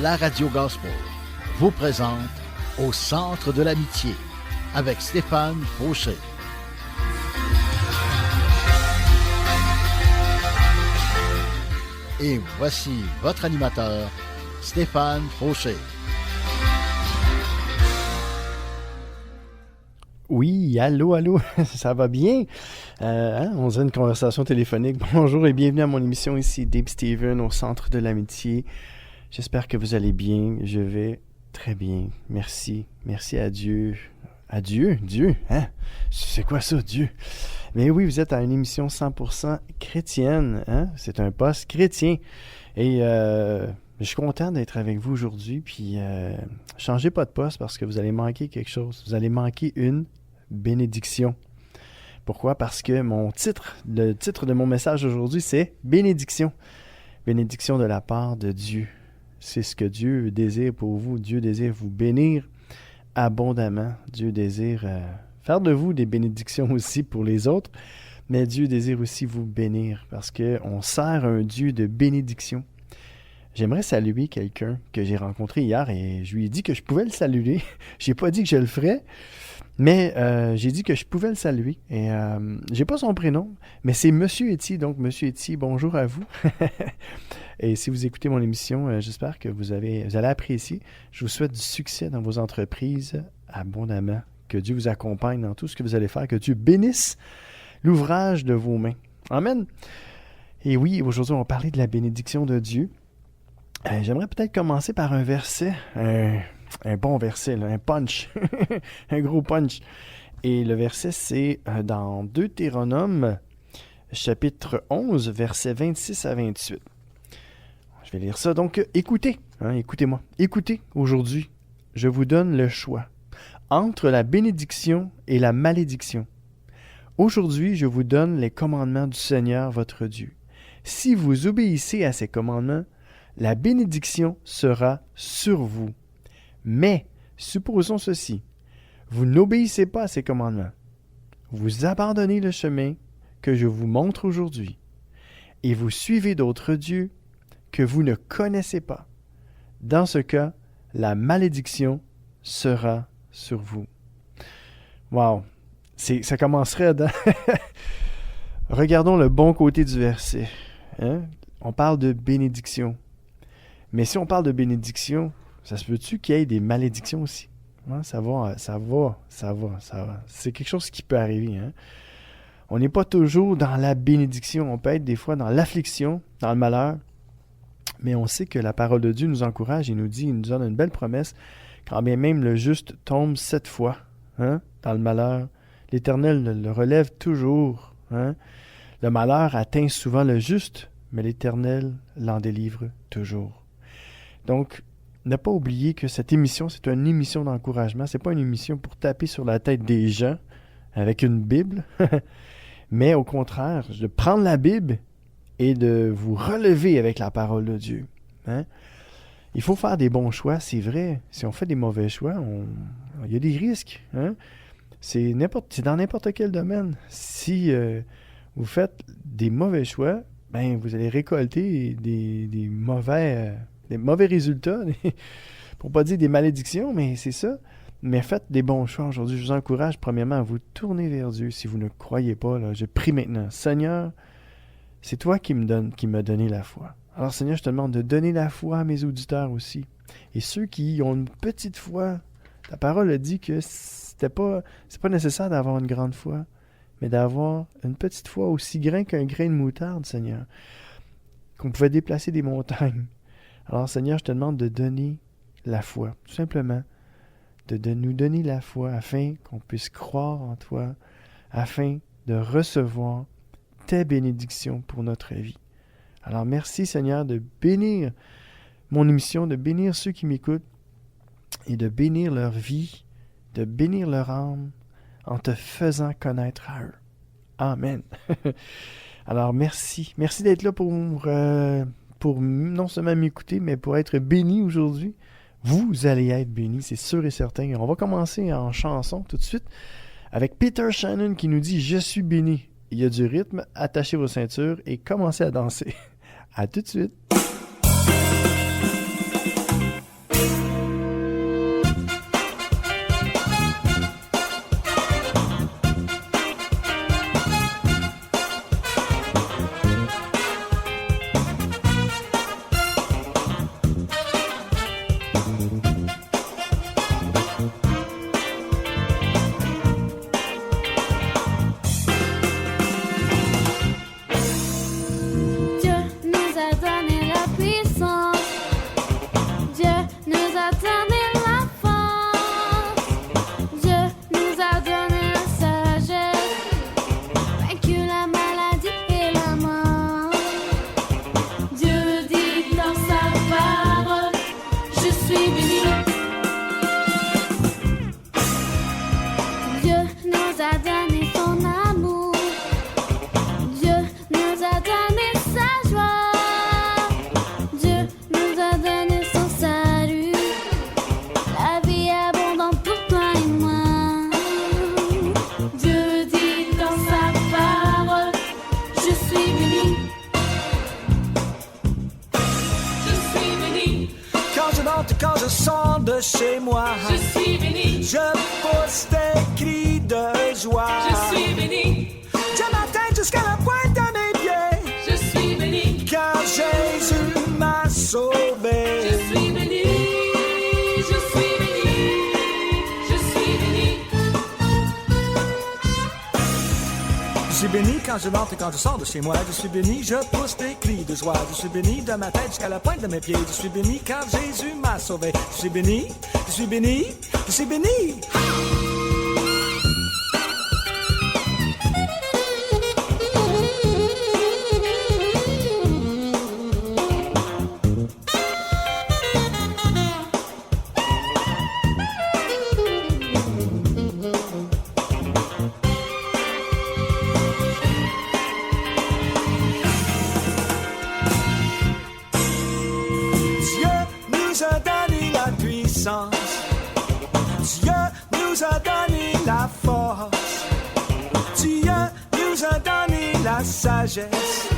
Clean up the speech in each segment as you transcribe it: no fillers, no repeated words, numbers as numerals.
la radio gospel vous présente Au centre de l'amitié avec Stéphane Fauché. Et voici votre animateur, Stéphane Fauché. Oui, allô, ça va bien? On a une conversation téléphonique. Bonjour et bienvenue à mon émission ici, Dave Steven, au centre de l'amitié. J'espère que vous allez bien. Je vais très bien. Merci à Dieu. À Dieu? Hein? C'est quoi ça, Dieu? Mais oui, vous êtes à une émission 100% chrétienne. Hein? C'est un poste chrétien. Et je suis content d'être avec vous aujourd'hui. Puis, changez pas de poste parce que vous allez manquer quelque chose. Vous allez manquer une bénédiction. Pourquoi? Parce que le titre de mon message aujourd'hui, c'est bénédiction. Bénédiction de la part de Dieu. C'est ce que Dieu désire pour vous. Dieu désire vous bénir abondamment. Dieu désire faire de vous des bénédictions aussi pour les autres. Mais Dieu désire aussi vous bénir parce qu'on sert un Dieu de bénédiction. J'aimerais saluer quelqu'un que j'ai rencontré hier et je lui ai dit que je pouvais le saluer. Je n'ai pas dit que je le ferais, mais j'ai dit que je pouvais le saluer. Et j'ai pas son prénom, mais c'est Monsieur Etier. Donc, Monsieur Etier, bonjour à vous. Et si vous écoutez mon émission, j'espère que vous allez apprécier. Je vous souhaite du succès dans vos entreprises abondamment. Que Dieu vous accompagne dans tout ce que vous allez faire. Que Dieu bénisse l'ouvrage de vos mains. Amen. Et oui, aujourd'hui, on va parler de la bénédiction de Dieu. J'aimerais peut-être commencer par un verset, un bon verset, là, un punch, un gros punch. Et le verset, c'est dans Deutéronome, chapitre 11, versets 26 à 28. Je vais lire ça. Donc, écoutez, écoutez-moi. Écoutez, aujourd'hui, je vous donne le choix entre la bénédiction et la malédiction. Aujourd'hui, je vous donne les commandements du Seigneur, votre Dieu. Si vous obéissez à ces commandements, la bénédiction sera sur vous. Mais, supposons ceci, vous n'obéissez pas à ces commandements. Vous abandonnez le chemin que je vous montre aujourd'hui et vous suivez d'autres dieux que vous ne connaissez pas. Dans ce cas, la malédiction sera sur vous. Wow! Ça commencerait dans... Regardons le bon côté du verset. Hein? On parle de bénédiction. Mais si on parle de bénédiction, ça se peut-tu qu'il y ait des malédictions aussi? Hein? Ça va. C'est quelque chose qui peut arriver. Hein? On n'est pas toujours dans la bénédiction. On peut être des fois dans l'affliction, dans le malheur. Mais on sait que la parole de Dieu nous encourage et nous donne une belle promesse. Quand bien même le juste tombe 7 fois dans le malheur, l'Éternel le relève toujours. Hein? Le malheur atteint souvent le juste, mais l'Éternel l'en délivre toujours. Donc, ne pas oublier que cette émission, c'est une émission d'encouragement. C'est pas une émission pour taper sur la tête des gens avec une Bible, mais au contraire, de prendre la Bible et de vous relever avec la parole de Dieu. Hein? Il faut faire des bons choix, c'est vrai. Si on fait des mauvais choix, il y a des risques. Hein? C'est dans n'importe quel domaine. Si vous faites des mauvais choix, ben vous allez récolter des mauvais résultats. Pour pas dire des malédictions, mais c'est ça. Mais faites des bons choix aujourd'hui. Je vous encourage premièrement à vous tourner vers Dieu. Si vous ne croyez pas, là, je prie maintenant. Seigneur, c'est toi qui m'as donné la foi. Alors Seigneur, je te demande de donner la foi à mes auditeurs aussi. Et ceux qui ont une petite foi, ta parole a dit que c'est pas nécessaire d'avoir une grande foi, mais d'avoir une petite foi aussi grand qu'un grain de moutarde, Seigneur, qu'on pouvait déplacer des montagnes. Alors Seigneur, je te demande de donner la foi, tout simplement, de nous donner la foi afin qu'on puisse croire en toi, afin de recevoir tes bénédictions pour notre vie. Alors merci Seigneur de bénir mon émission, de bénir ceux qui m'écoutent et de bénir leur vie, de bénir leur âme en te faisant connaître à eux. Amen. Alors merci d'être là pour non seulement m'écouter, mais pour être béni aujourd'hui. Vous allez être bénis, c'est sûr et certain. On va commencer en chanson tout de suite avec Peter Shannon qui nous dit « Je suis béni ». Il y a du rythme, attachez vos ceintures et commencez à danser. À tout de suite. je sors de chez moi. Je suis béni. Je pousse des cris de joie. Je suis béni. De ma tête jusqu'à la pointe de mes pieds. Je suis béni. Car Jésus m'a sauvé. Je suis béni. Je suis béni. Je suis béni. Je suis béni quand je rentre et quand je sors de chez moi. Je suis béni, je pousse des cris de joie. Je suis béni de ma tête jusqu'à la pointe de mes pieds. Je suis béni car Jésus m'a sauvé. Je suis béni, je suis béni, je suis béni. Dieu nous a donné la force. Dieu nous a donné la sagesse.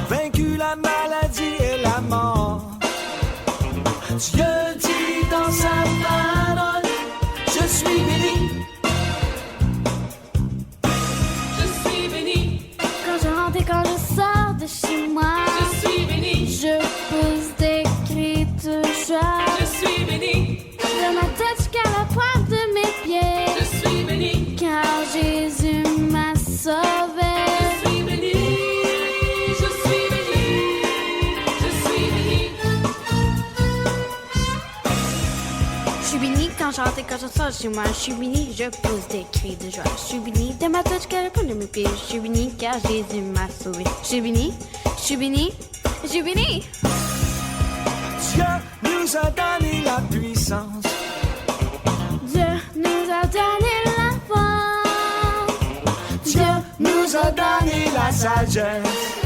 Vaincu la maladie et la mort. Dieu dit dans sa parole, je suis béni. Je suis béni. Quand je rentre et quand je sors de chez moi, Je suis béni. je pousse des cris de joie. Je suis béni. De ma tête jusqu'à la pointe de mes pieds, Je suis béni. car Jésus m'a sauvé. Je suis béni. Je suis béni. Je suis béni. Je suis béni quand je rentre et quand je sors de chez moi. Je suis béni, je pousse des cris de joie. Je suis béni de ma tête jusqu'à la pointe de mes pieds. Je suis béni car Jésus m'a sauvé. Je suis béni, je suis béni, je suis béni. Dieu nous a donné la puissance. Dieu nous a donné la force. Dieu nous a donné la sagesse.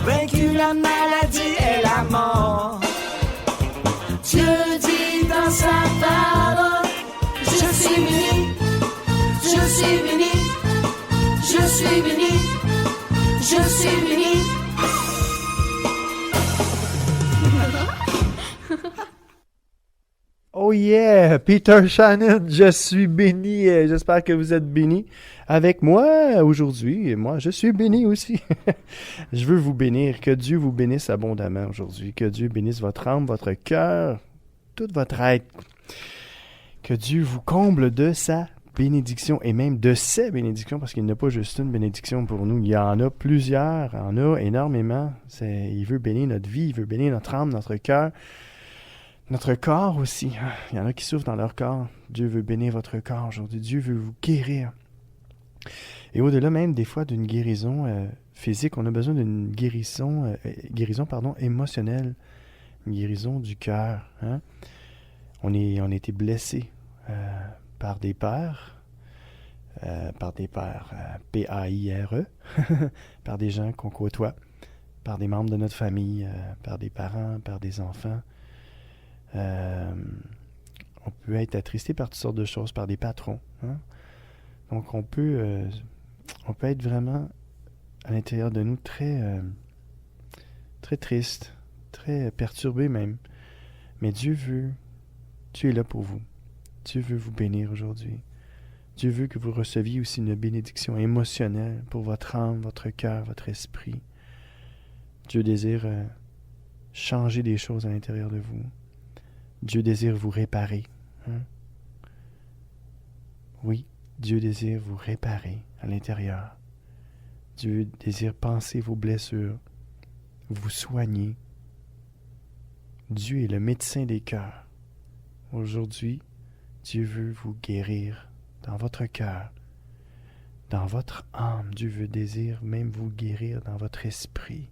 Vaincu la maladie et la mort. Dieu dit dans sa parole, je suis béni, je suis béni, je suis béni, je suis béni. Oh yeah, Peter Shannon, je suis béni. J'espère que vous êtes bénis avec moi aujourd'hui. Et moi, je suis béni aussi. Je veux vous bénir. Que Dieu vous bénisse abondamment aujourd'hui. Que Dieu bénisse votre âme, votre cœur, toute votre être. Que Dieu vous comble de sa bénédiction et même de ses bénédictions, parce qu'il n'y a pas juste une bénédiction pour nous. Il y en a plusieurs, il y en a énormément. Il veut bénir notre vie, il veut bénir notre âme, notre cœur. Notre corps aussi. Il y en a qui souffrent dans leur corps. Dieu veut bénir votre corps aujourd'hui. Dieu veut vous guérir. Et au-delà même des fois d'une guérison physique, on a besoin d'une guérison émotionnelle. Une guérison du cœur. Hein? On a été blessés par des pères. P-A-I-R-E. Par des gens qu'on côtoie. Par des membres de notre famille. Par des parents. Par des enfants. On peut être attristé par toutes sortes de choses, par des patrons. Hein? Donc on peut être vraiment à l'intérieur de nous très triste, très perturbé même. Mais Dieu est là pour vous. Dieu veut vous bénir aujourd'hui. Dieu veut que vous receviez aussi une bénédiction émotionnelle pour votre âme, votre cœur, votre esprit. Dieu désire changer des choses à l'intérieur de vous. Dieu désire vous réparer. Hein? Oui, Dieu désire vous réparer à l'intérieur. Dieu désire panser vos blessures, vous soigner. Dieu est le médecin des cœurs. Aujourd'hui, Dieu veut vous guérir dans votre cœur, dans votre âme. Dieu désire même vous guérir dans votre esprit.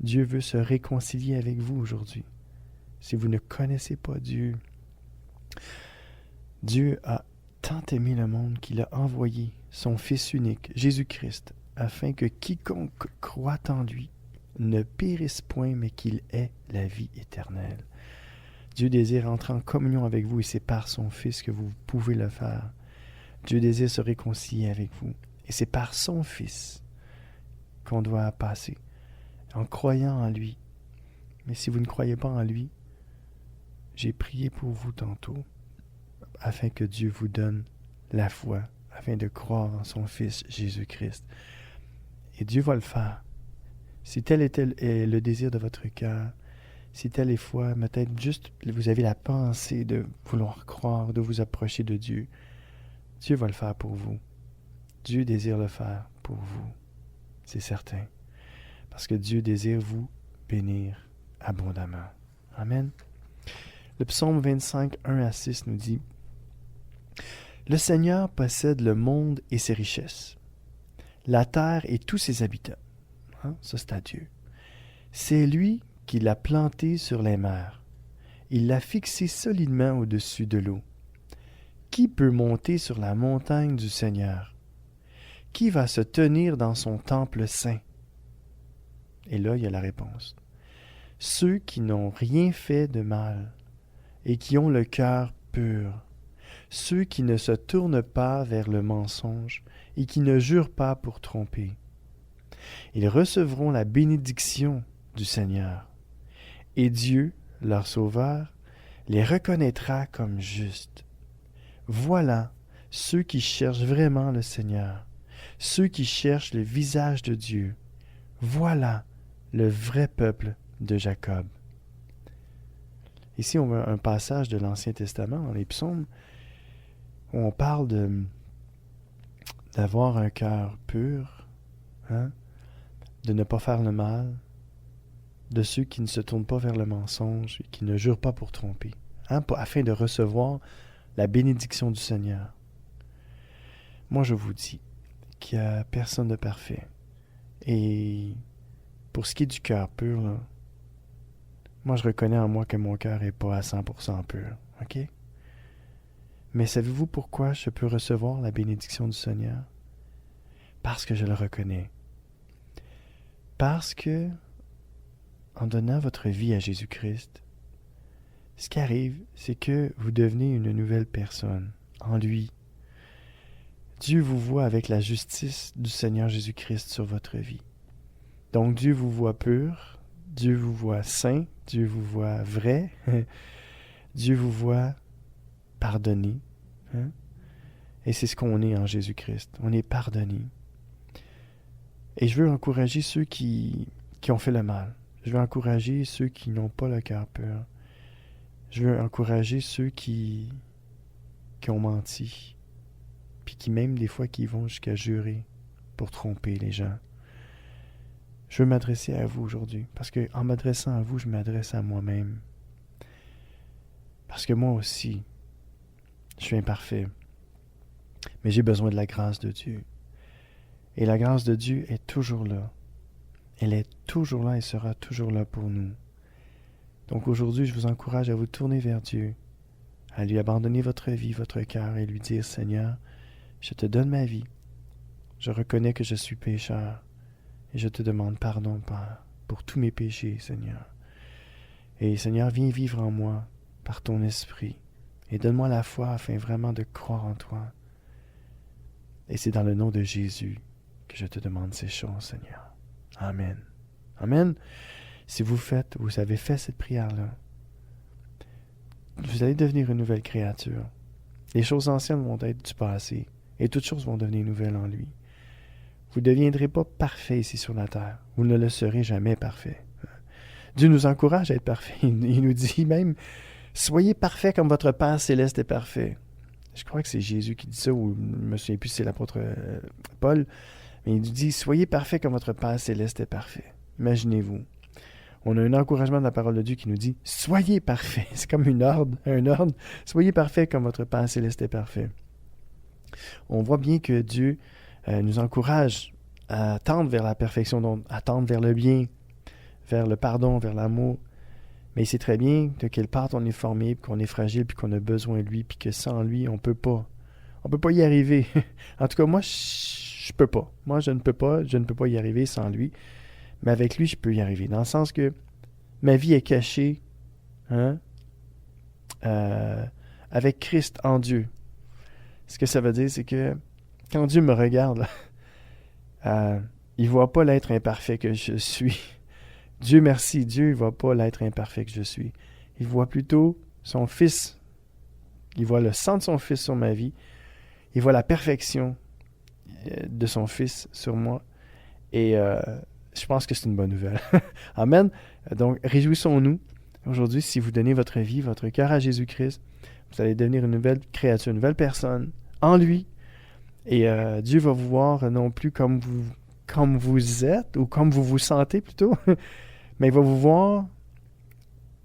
Dieu veut se réconcilier avec vous aujourd'hui. Si vous ne connaissez pas Dieu, Dieu a tant aimé le monde qu'il a envoyé son Fils unique, Jésus-Christ, afin que quiconque croit en lui ne périsse point, mais qu'il ait la vie éternelle. Dieu désire entrer en communion avec vous et c'est par son Fils que vous pouvez le faire. Dieu désire se réconcilier avec vous et c'est par son Fils qu'on doit passer, en croyant en lui. Mais si vous ne croyez pas en lui, J'ai prié pour vous tantôt, afin que Dieu vous donne la foi, afin de croire en son Fils Jésus-Christ. Et Dieu va le faire. Si tel est le désir de votre cœur, si telle est foi, peut-être juste vous avez la pensée de vouloir croire, de vous approcher de Dieu, Dieu va le faire pour vous. Dieu désire le faire pour vous. C'est certain. Parce que Dieu désire vous bénir abondamment. Amen. Le psaume 25, 1-6 nous dit « Le Seigneur possède le monde et ses richesses, la terre et tous ses habitants. » Ça, c'est à Dieu. « C'est lui qui l'a planté sur les mers. Il l'a fixé solidement au-dessus de l'eau. Qui peut monter sur la montagne du Seigneur? Qui va se tenir dans son temple saint? » Et là, il y a la réponse. « Ceux qui n'ont rien fait de mal et qui ont le cœur pur, ceux qui ne se tournent pas vers le mensonge et qui ne jurent pas pour tromper. Ils recevront la bénédiction du Seigneur, et Dieu, leur Sauveur, les reconnaîtra comme justes. Voilà ceux qui cherchent vraiment le Seigneur, ceux qui cherchent le visage de Dieu. Voilà le vrai peuple de Jacob. » Ici, on a un passage de l'Ancien Testament, dans les psaumes, où on parle d'avoir un cœur pur, de ne pas faire le mal, de ceux qui ne se tournent pas vers le mensonge et qui ne jurent pas pour tromper, afin de recevoir la bénédiction du Seigneur. Moi, je vous dis qu'il n'y a personne de parfait. Et pour ce qui est du cœur pur, là, moi, je reconnais en moi que mon cœur n'est pas à 100% pur. OK? Mais savez-vous pourquoi je peux recevoir la bénédiction du Seigneur? Parce que je le reconnais. Parce que, en donnant votre vie à Jésus-Christ, ce qui arrive, c'est que vous devenez une nouvelle personne en lui. Dieu vous voit avec la justice du Seigneur Jésus-Christ sur votre vie. Donc Dieu vous voit pur, Dieu vous voit saint, Dieu vous voit vrai, Dieu vous voit pardonné. Et c'est ce qu'on est en Jésus-Christ. On est pardonné. Et je veux encourager ceux qui ont fait le mal. Je veux encourager ceux qui n'ont pas le cœur pur. Je veux encourager ceux qui ont menti, puis qui même des fois qui vont jusqu'à jurer pour tromper les gens. Je veux m'adresser à vous aujourd'hui, parce qu'en m'adressant à vous, je m'adresse à moi-même. Parce que moi aussi, je suis imparfait, mais j'ai besoin de la grâce de Dieu. Et la grâce de Dieu est toujours là. Elle est toujours là et sera toujours là pour nous. Donc aujourd'hui, je vous encourage à vous tourner vers Dieu, à lui abandonner votre vie, votre cœur et lui dire, « Seigneur, je te donne ma vie. Je reconnais que je suis pécheur et je te demande pardon, Père, pour tous mes péchés, Seigneur. Et Seigneur, viens vivre en moi par ton esprit et donne-moi la foi afin vraiment de croire en toi. Et c'est dans le nom de Jésus que je te demande ces choses, Seigneur. Amen. Amen. Si vous avez fait cette prière-là, vous allez devenir une nouvelle créature. Les choses anciennes vont être du passé et toutes choses vont devenir nouvelles en lui. Vous ne deviendrez pas parfait ici sur la terre. Vous ne le serez jamais parfait. Dieu nous encourage à être parfait. Il nous dit même, soyez parfaits comme votre Père céleste est parfait. Je crois que c'est Jésus qui dit ça, ou je ne me souviens plus si c'est l'apôtre Paul, mais il nous dit, soyez parfaits comme votre Père céleste est parfait. Imaginez-vous. On a un encouragement de la parole de Dieu qui nous dit, soyez parfaits. C'est comme un ordre. Soyez parfaits comme votre Père céleste est parfait. On voit bien que Dieu nous encourage à tendre vers la perfection, à tendre vers le bien, vers le pardon, vers l'amour. Mais il sait très bien de quelle part on est formé, puis qu'on est fragile, puis qu'on a besoin de lui, puis que sans lui, on peut pas y arriver. En tout cas, moi, je peux pas. Moi, je ne peux pas y arriver sans lui. Mais avec lui, je peux y arriver. Dans le sens que ma vie est cachée avec Christ en Dieu. Ce que ça veut dire, c'est que quand Dieu me regarde, il ne voit pas l'être imparfait que je suis. Dieu merci, Dieu ne voit pas l'être imparfait que je suis. Il voit plutôt son Fils. Il voit le sang de son Fils sur ma vie. Il voit la perfection de son Fils sur moi. Et je pense que c'est une bonne nouvelle. Amen. Donc, réjouissons-nous. Aujourd'hui, si vous donnez votre vie, votre cœur à Jésus-Christ, vous allez devenir une nouvelle créature, une nouvelle personne en lui. Et Dieu va vous voir non plus comme vous êtes, ou comme vous vous sentez plutôt, mais il va vous voir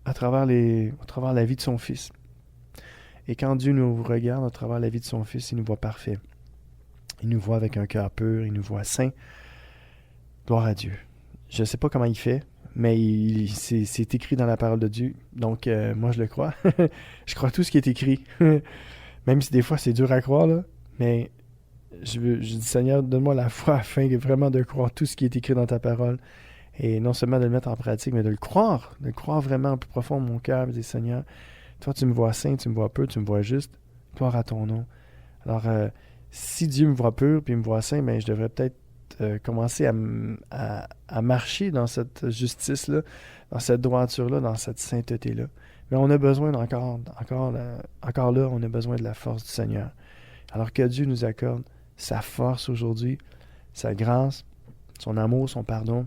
à travers la vie de son Fils. Et quand Dieu nous regarde à travers la vie de son Fils, il nous voit parfait. Il nous voit avec un cœur pur, il nous voit saint. Gloire à Dieu. Je ne sais pas comment il fait, mais c'est écrit dans la parole de Dieu. Donc, moi, je le crois. Je crois tout ce qui est écrit. Même si des fois, c'est dur à croire, là. Mais je dis, Seigneur, donne-moi la foi afin vraiment de croire tout ce qui est écrit dans ta parole. Et non seulement de le mettre en pratique, mais de le croire vraiment au plus profond de mon cœur. Je dis, Seigneur, toi, tu me vois saint, tu me vois pur, tu me vois juste. Gloire à ton nom. Alors, si Dieu me voit pur puis me voit saint, ben, je devrais peut-être commencer à marcher dans cette justice-là, dans cette droiture-là, dans cette sainteté-là. Mais on a besoin encore là, on a besoin de la force du Seigneur. Alors que Dieu nous accorde sa force aujourd'hui, sa grâce, son amour, son pardon.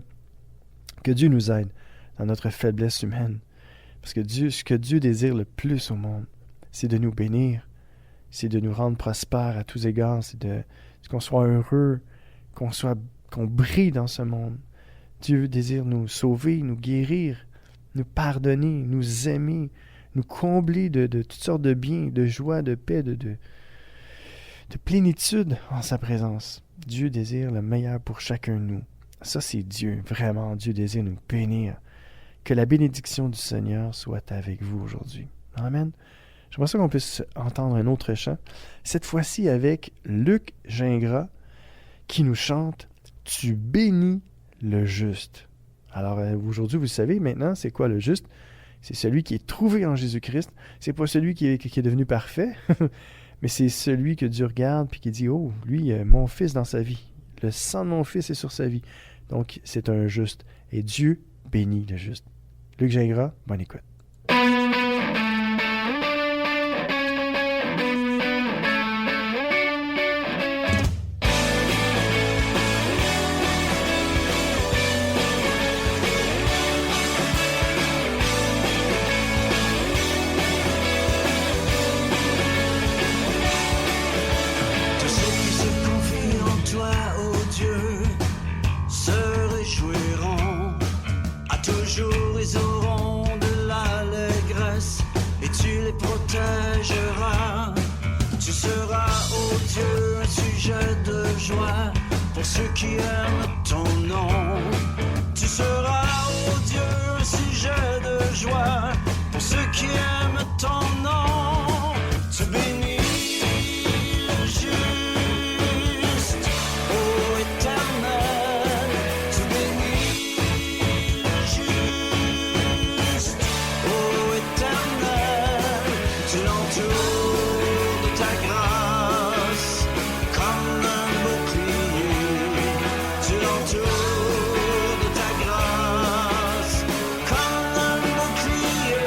Que Dieu nous aide dans notre faiblesse humaine. Parce que ce que Dieu désire le plus au monde, c'est de nous bénir, c'est de nous rendre prospères à tous égards, c'est qu'on soit heureux, qu'on brille dans ce monde. Dieu désire nous sauver, nous guérir, nous pardonner, nous aimer, nous combler de toutes sortes de biens, de joie, de paix, de plénitude en sa présence. Dieu désire le meilleur pour chacun de nous. Ça, c'est Dieu. Vraiment, Dieu désire nous bénir. Que la bénédiction du Seigneur soit avec vous aujourd'hui. Amen. J'aimerais ça qu'on puisse entendre un autre chant. Cette fois-ci avec Luc Gingras qui nous chante « Tu bénis le juste ». Alors aujourd'hui, vous savez maintenant, c'est quoi le juste? C'est celui qui est trouvé en Jésus-Christ. C'est pas celui qui est devenu parfait, mais c'est celui que Dieu regarde puis qui dit « Oh, lui, mon fils dans sa vie. Le sang de mon fils est sur sa vie. » Donc, c'est un juste. Et Dieu bénit le juste. Luc Gingras, bonne écoute. Pour ceux qui aiment ton nom, tu seras, oh Dieu, un sujet de joie. Pour ceux qui aiment ton nom, tu bénis le juste, ô Éternel. Tu bénis le juste, ô Éternel. Tu l'entoures de ta grâce comme un bouclier. Tu l'entoures de ta grâce comme un bouclier.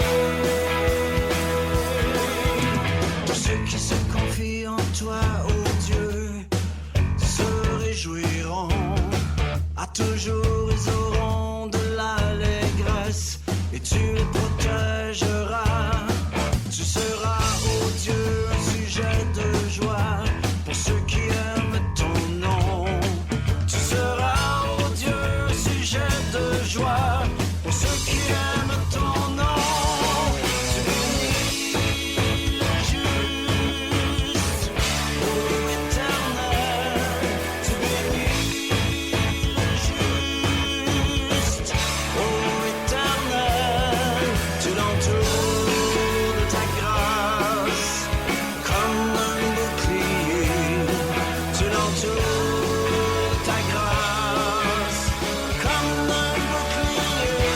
Tous ceux qui se confient en toi, ô Dieu, se réjouiront. À toujours ils auront de l'allégresse et tu les protégeras. Tu seras, ô Dieu, un sujet de joie pour ceux qui aiment ton nom. Tu seras, ô Dieu, un sujet de joie pour ceux qui aiment ton nom. Tu bénis le juste, ô Éternel. Tu bénis le juste, ô Éternel. Tu l'entoures de ta grâce comme un bouclier. Tu l'entoures de ta grâce comme un bouclier.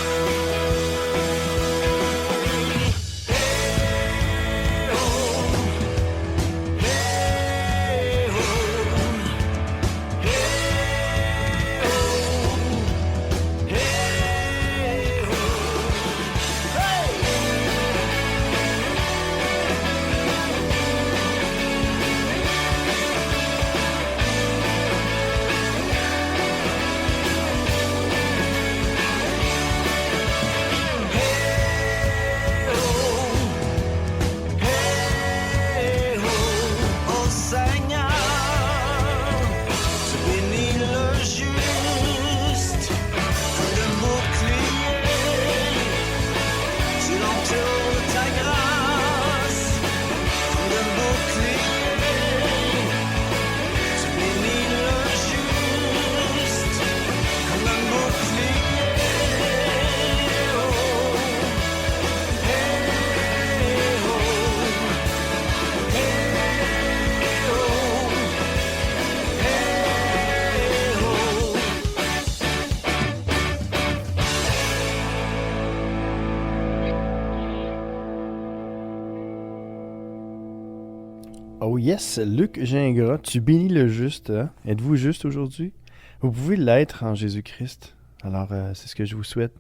Oh yes, Luc Gingras, tu bénis le juste. Hein? Êtes-vous juste aujourd'hui? Vous pouvez l'être en Jésus-Christ. Alors, c'est ce que je vous souhaite.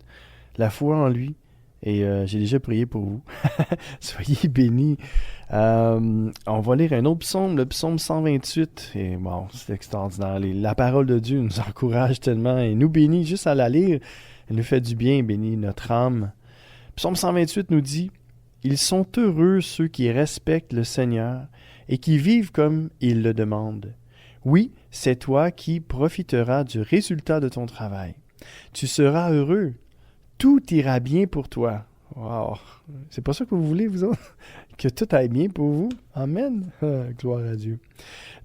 La foi en lui. Et j'ai déjà prié pour vous. Soyez bénis. On va lire un autre psaume, le psaume 128. Et bon, c'est extraordinaire. La parole de Dieu nous encourage tellement et nous bénit juste à la lire. Elle nous fait du bien, bénit notre âme. Psaume 128 nous dit « Ils sont heureux ceux qui respectent le Seigneur et qui vivent comme il le demande. Oui, c'est toi qui profiteras du résultat de ton travail. Tu seras heureux. Tout ira bien pour toi. » Wow! C'est pas ça que vous voulez, vous autres? Que tout aille bien pour vous? Amen! Gloire à Dieu.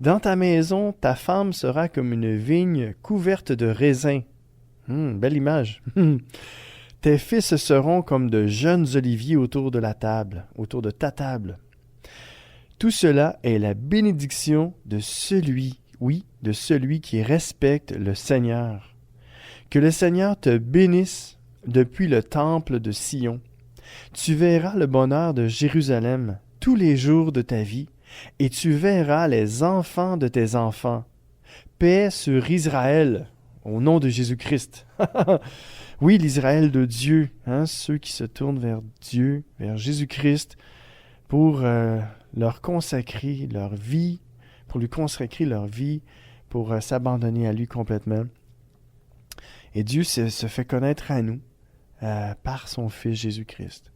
Dans ta maison, ta femme sera comme une vigne couverte de raisins. Belle image. Tes fils seront comme de jeunes oliviers autour de la table, autour de ta table. Tout cela est la bénédiction de celui, oui, de celui qui respecte le Seigneur. Que le Seigneur te bénisse depuis le temple de Sion. Tu verras le bonheur de Jérusalem tous les jours de ta vie, et tu verras les enfants de tes enfants. Paix sur Israël, au nom de Jésus-Christ. Oui, l'Israël de Dieu, hein, ceux qui se tournent vers Dieu, vers Jésus-Christ, pour leur consacrer leur vie, pour lui consacrer leur vie, pour s'abandonner à lui complètement. Et Dieu se fait connaître à nous par son Fils Jésus-Christ.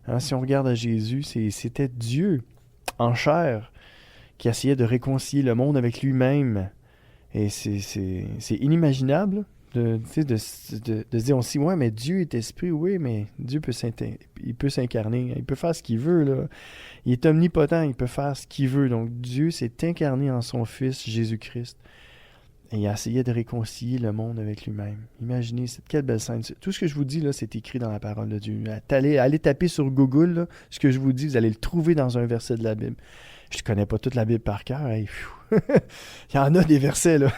Hein, si on regarde à Jésus, c'était Dieu en chair qui essayait de réconcilier le monde avec lui-même. Et c'est inimaginable de se dire aussi, ouais, mais Dieu est esprit, oui, mais Dieu peut s'incarner, il peut faire ce qu'il veut, là. Il est omnipotent, il peut faire ce qu'il veut. Donc Dieu s'est incarné en son Fils Jésus-Christ. Et il a essayé de réconcilier le monde avec lui-même. Imaginez, quelle belle scène. Tout ce que je vous dis, là, c'est écrit dans la parole de Dieu. Allez taper sur Google, là, ce que je vous dis, vous allez le trouver dans un verset de la Bible. Je ne connais pas toute la Bible par cœur. Hey, il y en a des versets, là.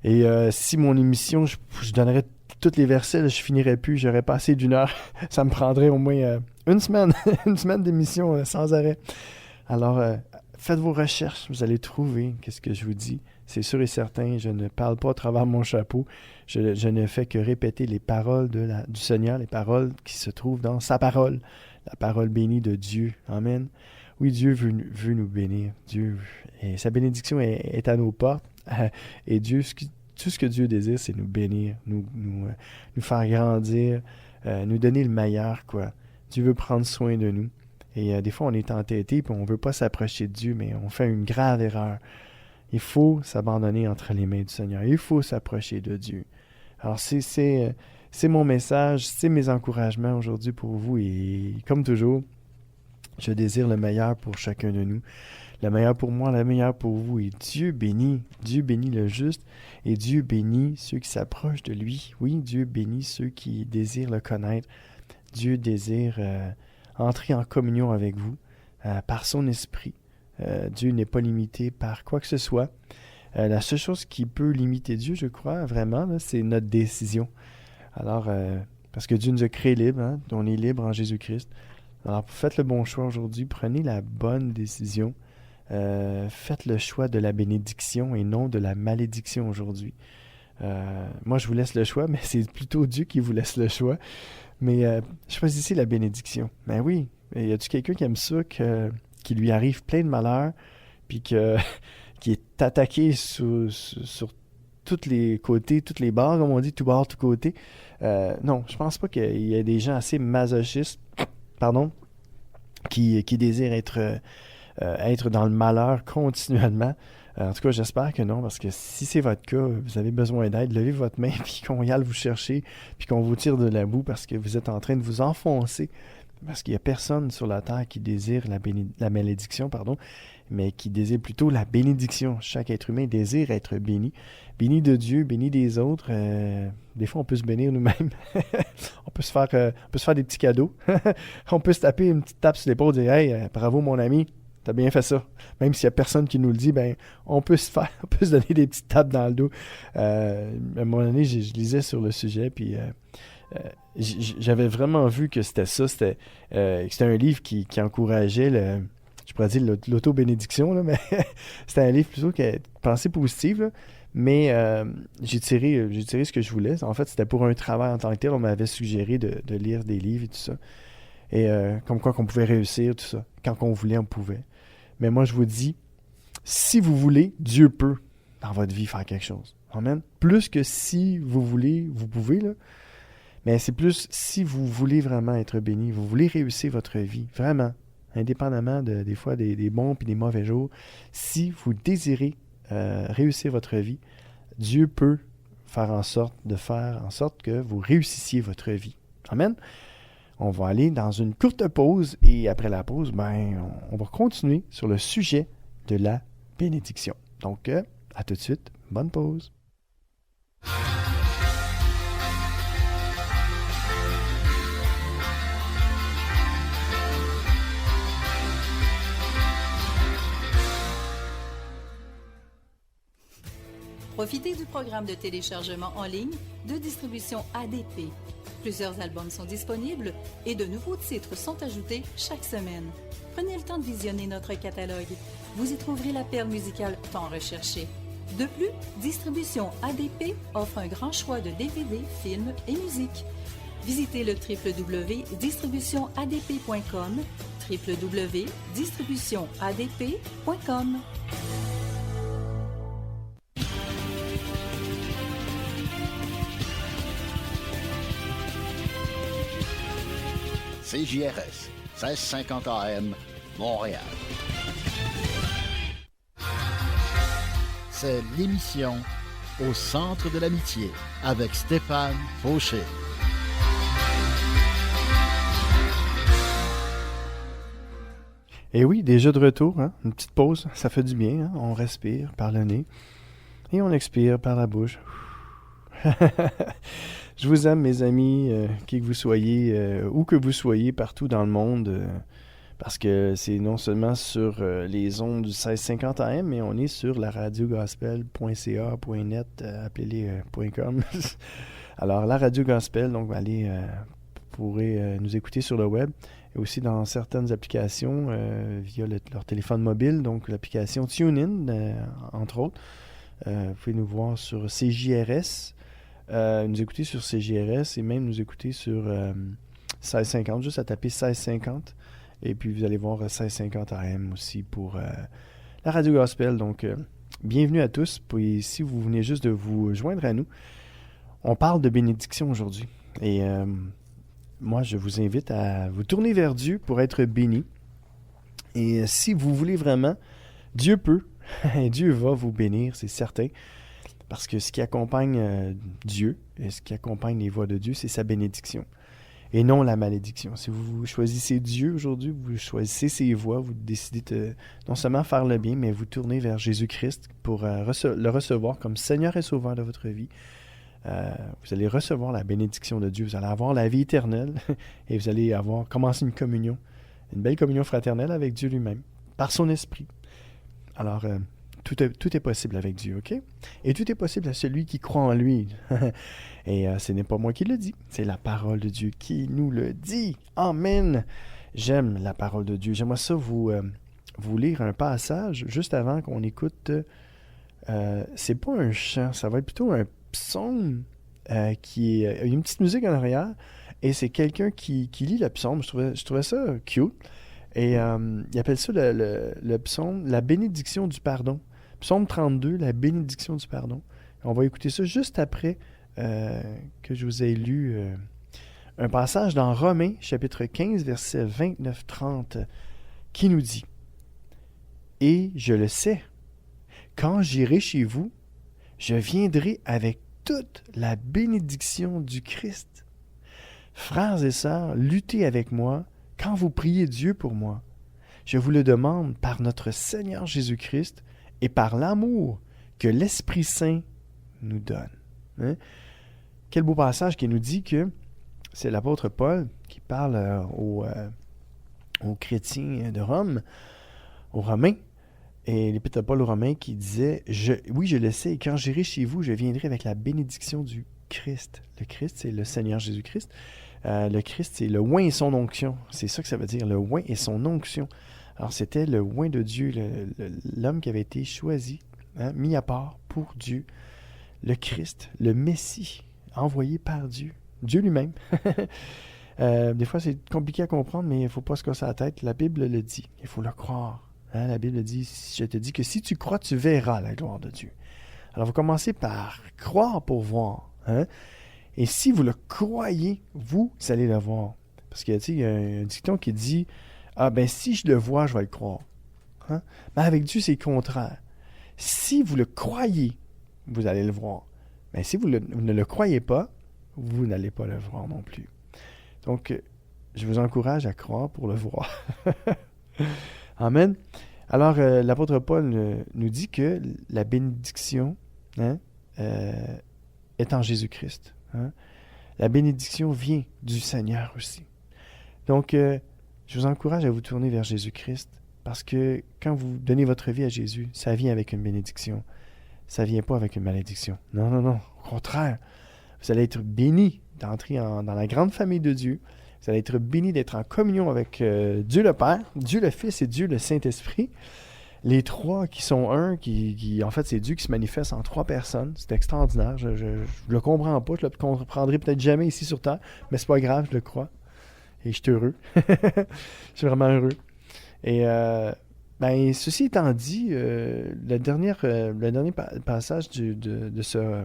Et si mon émission, je donnerais tous les versets, là, je finirais plus, j'aurais pas assez d'1 heure. Ça me prendrait au moins une semaine, une semaine d'émission sans arrêt. Alors, faites vos recherches, vous allez trouver qu'est-ce que je vous dis. C'est sûr et certain, je ne parle pas à travers mon chapeau. Je ne fais que répéter les paroles du Seigneur, les paroles qui se trouvent dans sa parole, la parole bénie de Dieu. Amen. Oui, Dieu veut nous bénir. Et sa bénédiction est à nos portes. Et Dieu, tout ce que Dieu désire, c'est nous bénir, nous faire grandir, nous donner le meilleur, quoi. Dieu veut prendre soin de nous. Et des fois, on est entêté et on ne veut pas s'approcher de Dieu, mais on fait une grave erreur. Il faut s'abandonner entre les mains du Seigneur. Il faut s'approcher de Dieu. Alors, c'est mon message, c'est mes encouragements aujourd'hui pour vous. Et comme toujours, je désire le meilleur pour chacun de nous. Le meilleur pour moi, le meilleur pour vous. Et Dieu bénit le juste. Et Dieu bénit ceux qui s'approchent de lui. Oui, Dieu bénit ceux qui désirent le connaître. Dieu désire entrer en communion avec vous par son esprit. Dieu n'est pas limité par quoi que ce soit. La seule chose qui peut limiter Dieu, je crois, vraiment, là, c'est notre décision. Alors, parce que Dieu nous a créés libres, hein, on est libre en Jésus-Christ. Alors, faites le bon choix aujourd'hui, prenez la bonne décision. Faites le choix de la bénédiction et non de la malédiction aujourd'hui. Moi, je vous laisse le choix, mais c'est plutôt Dieu qui vous laisse le choix. Mais choisissez la bénédiction. Ben oui, y a-t-il quelqu'un qui aime ça, qui lui arrive plein de malheurs, puis qui est attaqué sur tous les côtés, tous les bords, comme on dit, tout bord, tout côté? Non, je pense pas qu'il y ait des gens assez masochistes, qui désirent être dans le malheur continuellement. En tout cas, j'espère que non, parce que si c'est votre cas, vous avez besoin d'aide, levez votre main, puis qu'on y aille vous chercher, puis qu'on vous tire de la boue parce que vous êtes en train de vous enfoncer. Parce qu'il n'y a personne sur la terre qui désire la malédiction, mais qui désire plutôt la bénédiction. Chaque être humain désire être béni. Béni de Dieu, béni des autres. Des fois, on peut se bénir nous-mêmes. on peut se faire des petits cadeaux. On peut se taper une petite tape sur l'épaule et dire « Hey, bravo mon ami, t'as bien fait ça. » Même s'il n'y a personne qui nous le dit, on peut se donner des petites tapes dans le dos. À un moment donné, je lisais sur le sujet, puis... j'avais vraiment vu que c'était ça. C'était un livre qui encourageait je pourrais dire l'auto-bénédiction, là, mais c'était un livre plutôt que pensée positive, là. Mais j'ai tiré ce que je voulais. En fait, c'était pour un travail en tant que tel. On m'avait suggéré de lire des livres et tout ça. Et comme quoi qu'on pouvait réussir, tout ça. Quand on voulait, on pouvait. Mais moi, je vous dis, si vous voulez, Dieu peut, dans votre vie, faire quelque chose. Amen. Plus que si vous voulez, vous pouvez, là. Mais c'est plus si vous voulez vraiment être béni, vous voulez réussir votre vie, vraiment, indépendamment des fois des bons et des mauvais jours. Si vous désirez réussir votre vie, Dieu peut faire en sorte que vous réussissiez votre vie. Amen. On va aller dans une courte pause et après la pause, on va continuer sur le sujet de la bénédiction. Donc, à tout de suite. Bonne pause. Profitez du programme de téléchargement en ligne de distribution ADP. Plusieurs albums sont disponibles et de nouveaux titres sont ajoutés chaque semaine. Prenez le temps de visionner notre catalogue. Vous y trouverez la perle musicale tant recherchée. De plus, Distribution ADP offre un grand choix de DVD, films et musique. Visitez le www.distributionadp.com, www.distributionadp.com. CJRS, 1650 AM, Montréal. C'est l'émission Au centre de l'amitié avec Stéphane Fauché. Et oui, déjà de retour, hein? Une petite pause, ça fait du bien. Hein? On respire par le nez et on expire par la bouche. Je vous aime, mes amis, qui que vous soyez, où que vous soyez, partout dans le monde, parce que c'est non seulement sur les ondes du 1650 AM, mais on est sur la radiogospel.ca, .net, appelez-les .com. Alors, la Radio Gospel, donc, allez, vous pourrez nous écouter sur le web, et aussi dans certaines applications via leur téléphone mobile, donc l'application TuneIn, entre autres. Vous pouvez nous voir sur CJRS, nous écouter sur CJRS et même nous écouter sur 1650, juste à taper 1650. Et puis vous allez voir 1650 AM aussi pour la Radio Gospel. Donc, bienvenue à tous. Puis si vous venez juste de vous joindre à nous, on parle de bénédiction aujourd'hui. Et moi, je vous invite à vous tourner vers Dieu pour être béni. Et si vous voulez vraiment, Dieu peut. Dieu va vous bénir, c'est certain. Parce que ce qui accompagne Dieu, et ce qui accompagne les voies de Dieu, c'est sa bénédiction. Et non la malédiction. Si vous choisissez Dieu aujourd'hui, vous choisissez ses voies, vous décidez de non seulement faire le bien, mais vous tourner vers Jésus-Christ pour le recevoir comme Seigneur et Sauveur de votre vie. Vous allez recevoir la bénédiction de Dieu. Vous allez avoir la vie éternelle et vous allez commencer une communion, une belle communion fraternelle avec Dieu lui-même, par son esprit. Alors, tout est possible avec Dieu, OK? Et tout est possible à celui qui croit en lui. Et ce n'est pas moi qui le dis, c'est la parole de Dieu qui nous le dit. Amen! J'aime la parole de Dieu. J'aimerais ça vous lire un passage juste avant qu'on écoute. C'est pas un chant, ça va être plutôt un psaume qui est... Il y a une petite musique en arrière et c'est quelqu'un qui lit le psaume. Je trouvais ça cute. Et il appelle ça le psaume, la bénédiction du pardon. Psaume 32, la bénédiction du pardon. On va écouter ça juste après que je vous ai lu un passage dans Romains, chapitre 15, versets 29-30, qui nous dit « Et je le sais, quand j'irai chez vous, je viendrai avec toute la bénédiction du Christ. Frères et sœurs, luttez avec moi quand vous priez Dieu pour moi. Je vous le demande par notre Seigneur Jésus-Christ et par l'amour que l'Esprit Saint nous donne. » Hein? Quel beau passage qui nous dit que c'est l'apôtre Paul qui parle aux chrétiens de Rome, aux Romains, et l'épître de Paul aux Romains qui disait « Oui, je le sais, et quand j'irai chez vous, je viendrai avec la bénédiction du Christ. » Le Christ, c'est le Seigneur Jésus-Christ. Le Christ, c'est le oint et son onction. C'est ça que ça veut dire, le oint et son onction. Alors, c'était le oint de Dieu, l'homme qui avait été choisi, mis à part pour Dieu, le Christ, le Messie, envoyé par Dieu, Dieu lui-même. Des fois, c'est compliqué à comprendre, mais il ne faut pas se casser la tête. La Bible le dit, il faut le croire. La Bible dit, je te dis que si tu crois, tu verras la gloire de Dieu. Alors, vous commencez par croire pour voir. Et si vous le croyez, vous allez le voir. Parce qu'il y a un dicton qui dit, ah ben si je le vois, je vais le croire. Mais avec Dieu, c'est le contraire. Si vous le croyez, vous allez le voir. Mais si vous ne le croyez pas, vous n'allez pas le voir non plus. Donc, je vous encourage à croire pour le voir. Amen. Alors, l'apôtre Paul nous dit que la bénédiction est en Jésus-Christ. La bénédiction vient du Seigneur aussi. Donc, je vous encourage à vous tourner vers Jésus-Christ parce que quand vous donnez votre vie à Jésus, ça vient avec une bénédiction. Ça ne vient pas avec une malédiction. Non, non, non. Au contraire, vous allez être bénis d'entrer dans la grande famille de Dieu. Vous allez être bénis d'être en communion avec Dieu le Père, Dieu le Fils et Dieu le Saint-Esprit. Les trois qui sont un, en fait, c'est Dieu qui se manifeste en trois personnes. C'est extraordinaire. Je le comprends pas. Je le comprendrai peut-être jamais ici sur Terre, mais c'est pas grave, je le crois. Et je suis heureux. Je suis vraiment heureux. Et ceci étant dit, le dernier passage de ce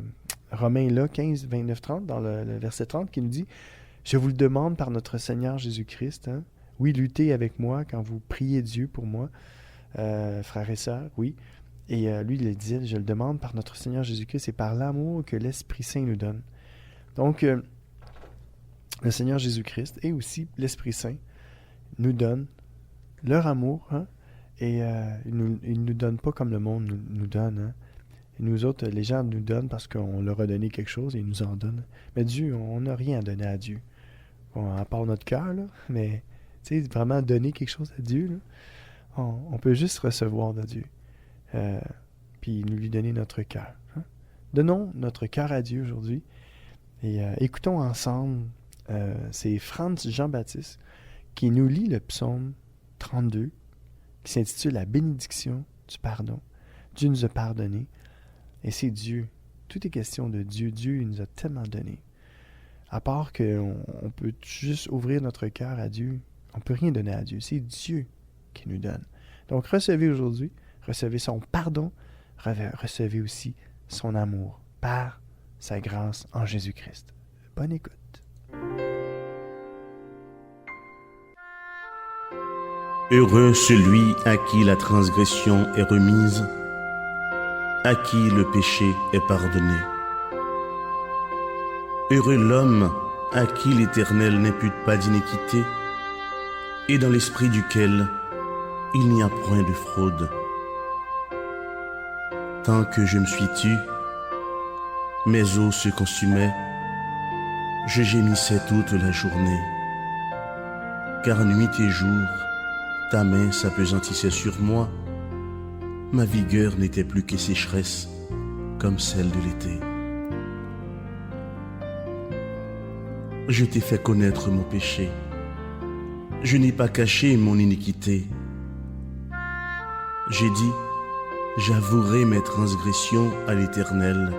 Romains-là, 15, 29, 30, dans le verset 30, qui nous dit « Je vous le demande par notre Seigneur Jésus-Christ. Oui, luttez avec moi quand vous priez Dieu pour moi, frères et sœurs, oui. » Et lui, il disait « Je le demande par notre Seigneur Jésus-Christ et par l'amour que l'Esprit Saint nous donne. » Donc, le Seigneur Jésus-Christ et aussi l'Esprit Saint nous donnent leur amour, et ils ne nous donnent pas comme le monde nous donne. Et nous autres, les gens nous donnent parce qu'on leur a donné quelque chose et ils nous en donnent. Mais Dieu, on n'a rien à donner à Dieu. Bon, à part notre cœur, là, mais vraiment donner quelque chose à Dieu, là, on peut juste recevoir de Dieu. Puis nous lui donner notre cœur. Donnons notre cœur à Dieu aujourd'hui et écoutons ensemble, c'est Franz Jean-Baptiste qui nous lit le psaume 32 qui s'intitule « La bénédiction du pardon ». Dieu nous a pardonné et c'est Dieu. Tout est question de Dieu. Dieu il nous a tellement donné. À part qu'on peut juste ouvrir notre cœur à Dieu, on ne peut rien donner à Dieu. C'est Dieu qui nous donne. Donc recevez aujourd'hui, recevez son pardon, recevez aussi son amour par sa grâce en Jésus-Christ. Bonne écoute. Heureux celui à qui la transgression est remise, à qui le péché est pardonné. Heureux l'homme à qui l'Éternel n'impute pas d'iniquité et dans l'esprit duquel il n'y a point de fraude. Tant que je me suis tu, mes os se consumaient, je gémissais toute la journée. Car nuit et jour, ta main s'apesantissait sur moi, ma vigueur n'était plus que sécheresse, comme celle de l'été. Je t'ai fait connaître mon péché, je n'ai pas caché mon iniquité. J'ai dit, j'avouerai mes transgressions à l'Éternel,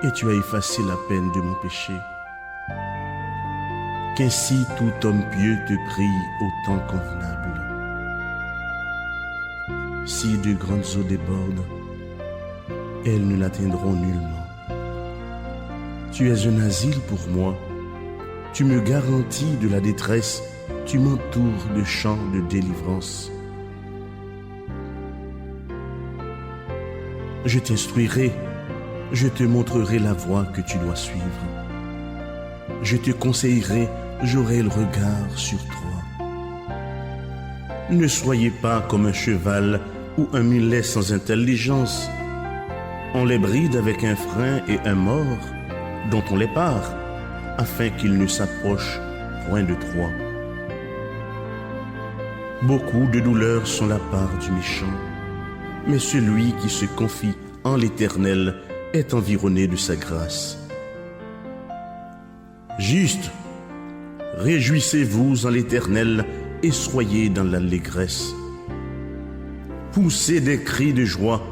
et tu as effacé la peine de mon péché. Qu'ainsi tout homme pieux te prie au temps convenable. Si de grandes eaux débordent, elles ne l'atteindront nullement. Tu es un asile pour moi, tu me garantis de la détresse, tu m'entoures de chants de délivrance. Je t'instruirai, je te montrerai la voie que tu dois suivre. Je te conseillerai, j'aurai le regard sur toi. Ne soyez pas comme un cheval ou un mulet sans intelligence. On les bride avec un frein et un mors, dont on les pare, afin qu'ils ne s'approchent point de toi. Beaucoup de douleurs sont la part du méchant, mais celui qui se confie en l'Éternel est environné de sa grâce. Juste, réjouissez-vous en l'Éternel et soyez dans l'allégresse. Poussez des cris de joie,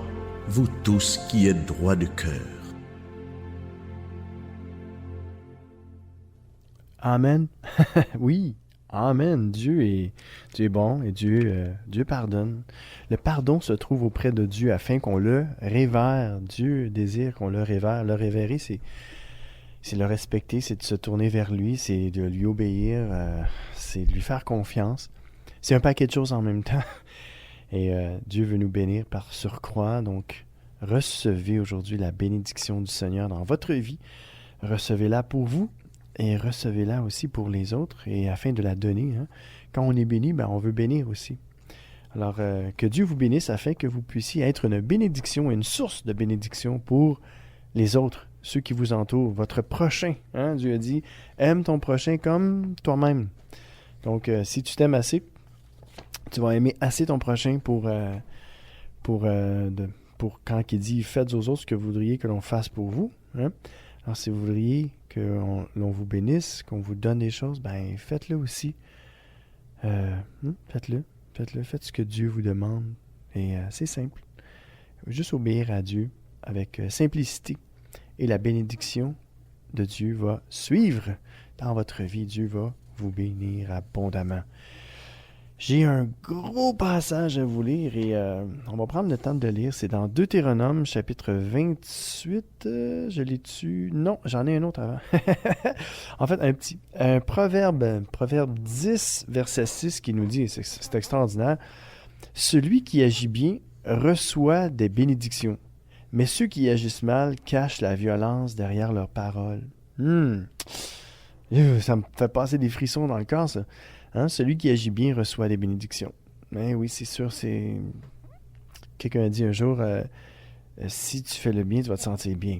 vous tous qui êtes droits de cœur. Amen. Oui, amen. Dieu est bon et Dieu pardonne. Le pardon se trouve auprès de Dieu afin qu'on le révère. Dieu désire qu'on le révère. Le révérer, c'est le respecter, c'est de se tourner vers lui, c'est de lui obéir, c'est de lui faire confiance. C'est un paquet de choses en même temps. Et Dieu veut nous bénir par surcroît. Donc, recevez aujourd'hui la bénédiction du Seigneur dans votre vie. Recevez-la pour vous et recevez-la aussi pour les autres et afin de la donner. Hein. Quand on est béni, on veut bénir aussi. Alors, que Dieu vous bénisse afin que vous puissiez être une bénédiction, une source de bénédiction pour les autres, ceux qui vous entourent, votre prochain. Hein? Dieu a dit, aime ton prochain comme toi-même. Donc, si tu t'aimes assez, tu vas aimer assez ton prochain pour quand il dit, faites aux autres ce que vous voudriez que l'on fasse pour vous. Hein? Alors, si vous voudriez que l'on vous bénisse, qu'on vous donne des choses, faites-le aussi. Faites-le. Faites ce que Dieu vous demande. Et c'est simple. Juste obéir à Dieu avec simplicité. Et la bénédiction de Dieu va suivre dans votre vie. Dieu va vous bénir abondamment. J'ai un gros passage à vous lire et on va prendre le temps de le lire. C'est dans Deutéronome, chapitre 28. Je l'ai dessus. Non, j'en ai un autre avant. En fait, un proverbe 10, verset 6 qui nous dit, c'est extraordinaire, « Celui qui agit bien reçoit des bénédictions, mais ceux qui agissent mal cachent la violence derrière leurs paroles. » Ça me fait passer des frissons dans le corps, ça. Hein? Celui qui agit bien reçoit des bénédictions. Mais oui, c'est sûr, c'est... Quelqu'un a dit un jour, si tu fais le bien, tu vas te sentir bien.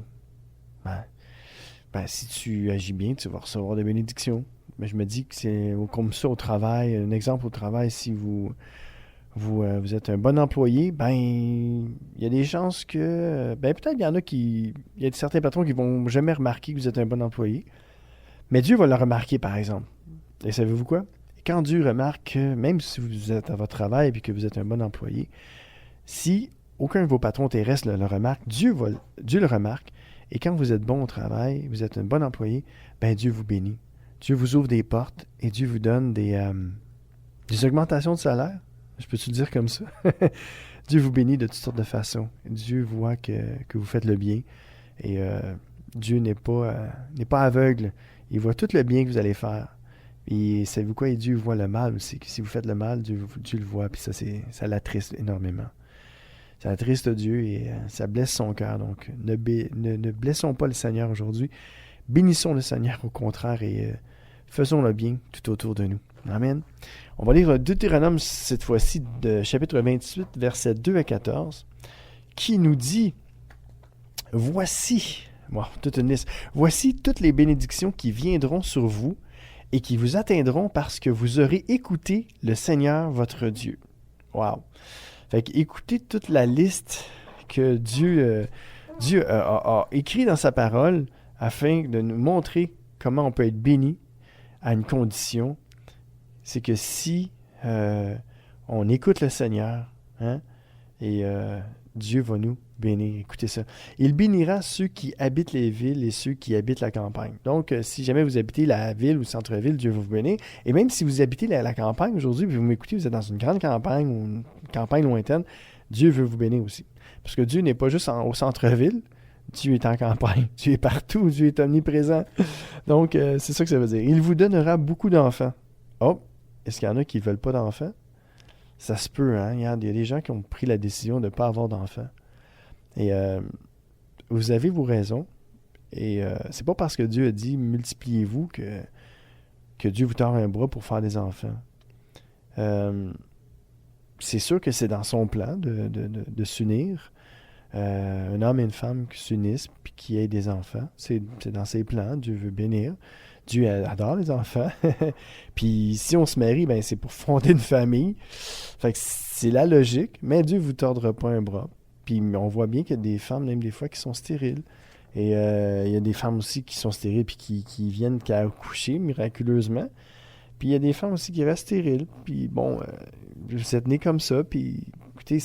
Si tu agis bien, tu vas recevoir des bénédictions. Mais je me dis que c'est comme ça au travail. Un exemple au travail, si vous êtes un bon employé, il y a des chances que... peut-être il y en a qui... Il y a certains patrons qui vont jamais remarquer que vous êtes un bon employé. Mais Dieu va le remarquer, par exemple. Et savez-vous quoi? Quand Dieu remarque que, même si vous êtes à votre travail et que vous êtes un bon employé, si aucun de vos patrons terrestres le remarque, Dieu le remarque. Et quand vous êtes bon au travail, vous êtes un bon employé, Dieu vous bénit. Dieu vous ouvre des portes et Dieu vous donne des augmentations de salaire. Je peux-tu le dire comme ça? Dieu vous bénit de toutes sortes de façons. Dieu voit que vous faites le bien. Et Dieu n'est pas aveugle. Il voit tout le bien que vous allez faire. Et savez-vous quoi? Et Dieu voit le mal aussi. Si vous faites le mal, Dieu le voit. Puis ça l'attriste énormément. Ça attriste Dieu et ça blesse son cœur. Donc, ne blessons pas le Seigneur aujourd'hui. Bénissons le Seigneur au contraire et faisons le bien tout autour de nous. Amen. On va lire Deutéronome cette fois-ci, de chapitre 28, versets 2 à 14, qui nous dit « Voici, toute une liste, voici toutes les bénédictions qui viendront sur vous et qui vous atteindront parce que vous aurez écouté le Seigneur votre Dieu. » Wow! Fait que écoutez toute la liste que Dieu a écrit dans sa parole afin de nous montrer comment on peut être béni à une condition. C'est que si on écoute le Seigneur, et Dieu va nous bénir. Écoutez ça. Il bénira ceux qui habitent les villes et ceux qui habitent la campagne. Donc, si jamais vous habitez la ville ou le centre-ville, Dieu va vous bénir. Et même si vous habitez la campagne aujourd'hui, puis vous m'écoutez, vous êtes dans une grande campagne ou une campagne lointaine, Dieu veut vous bénir aussi. Parce que Dieu n'est pas juste au centre-ville, Dieu est en campagne. Dieu est partout. Dieu est omniprésent. Donc, c'est ça que ça veut dire. Il vous donnera beaucoup d'enfants. Oh, est-ce qu'il y en a qui ne veulent pas d'enfants? Ça se peut, hein? Il y a des gens qui ont pris la décision de ne pas avoir d'enfants. Et vous avez vos raisons. Et c'est pas parce que Dieu a dit « multipliez-vous » que Dieu vous tord un bras pour faire des enfants. C'est sûr que c'est dans son plan de s'unir. Un homme et une femme qui s'unissent puis qui aient des enfants. C'est dans ses plans. Dieu veut bénir. Dieu adore les enfants. Puis si on se marie, c'est pour fonder une famille. Fait que c'est la logique, mais Dieu ne vous tordra pas un bras. Puis on voit bien qu'il y a des femmes, même des fois, qui sont stériles. Et il y a des femmes aussi qui sont stériles puis qui viennent qu'à accoucher miraculeusement. Puis il y a des femmes aussi qui restent stériles. Puis bon, vous êtes nés comme ça. Puis écoutez,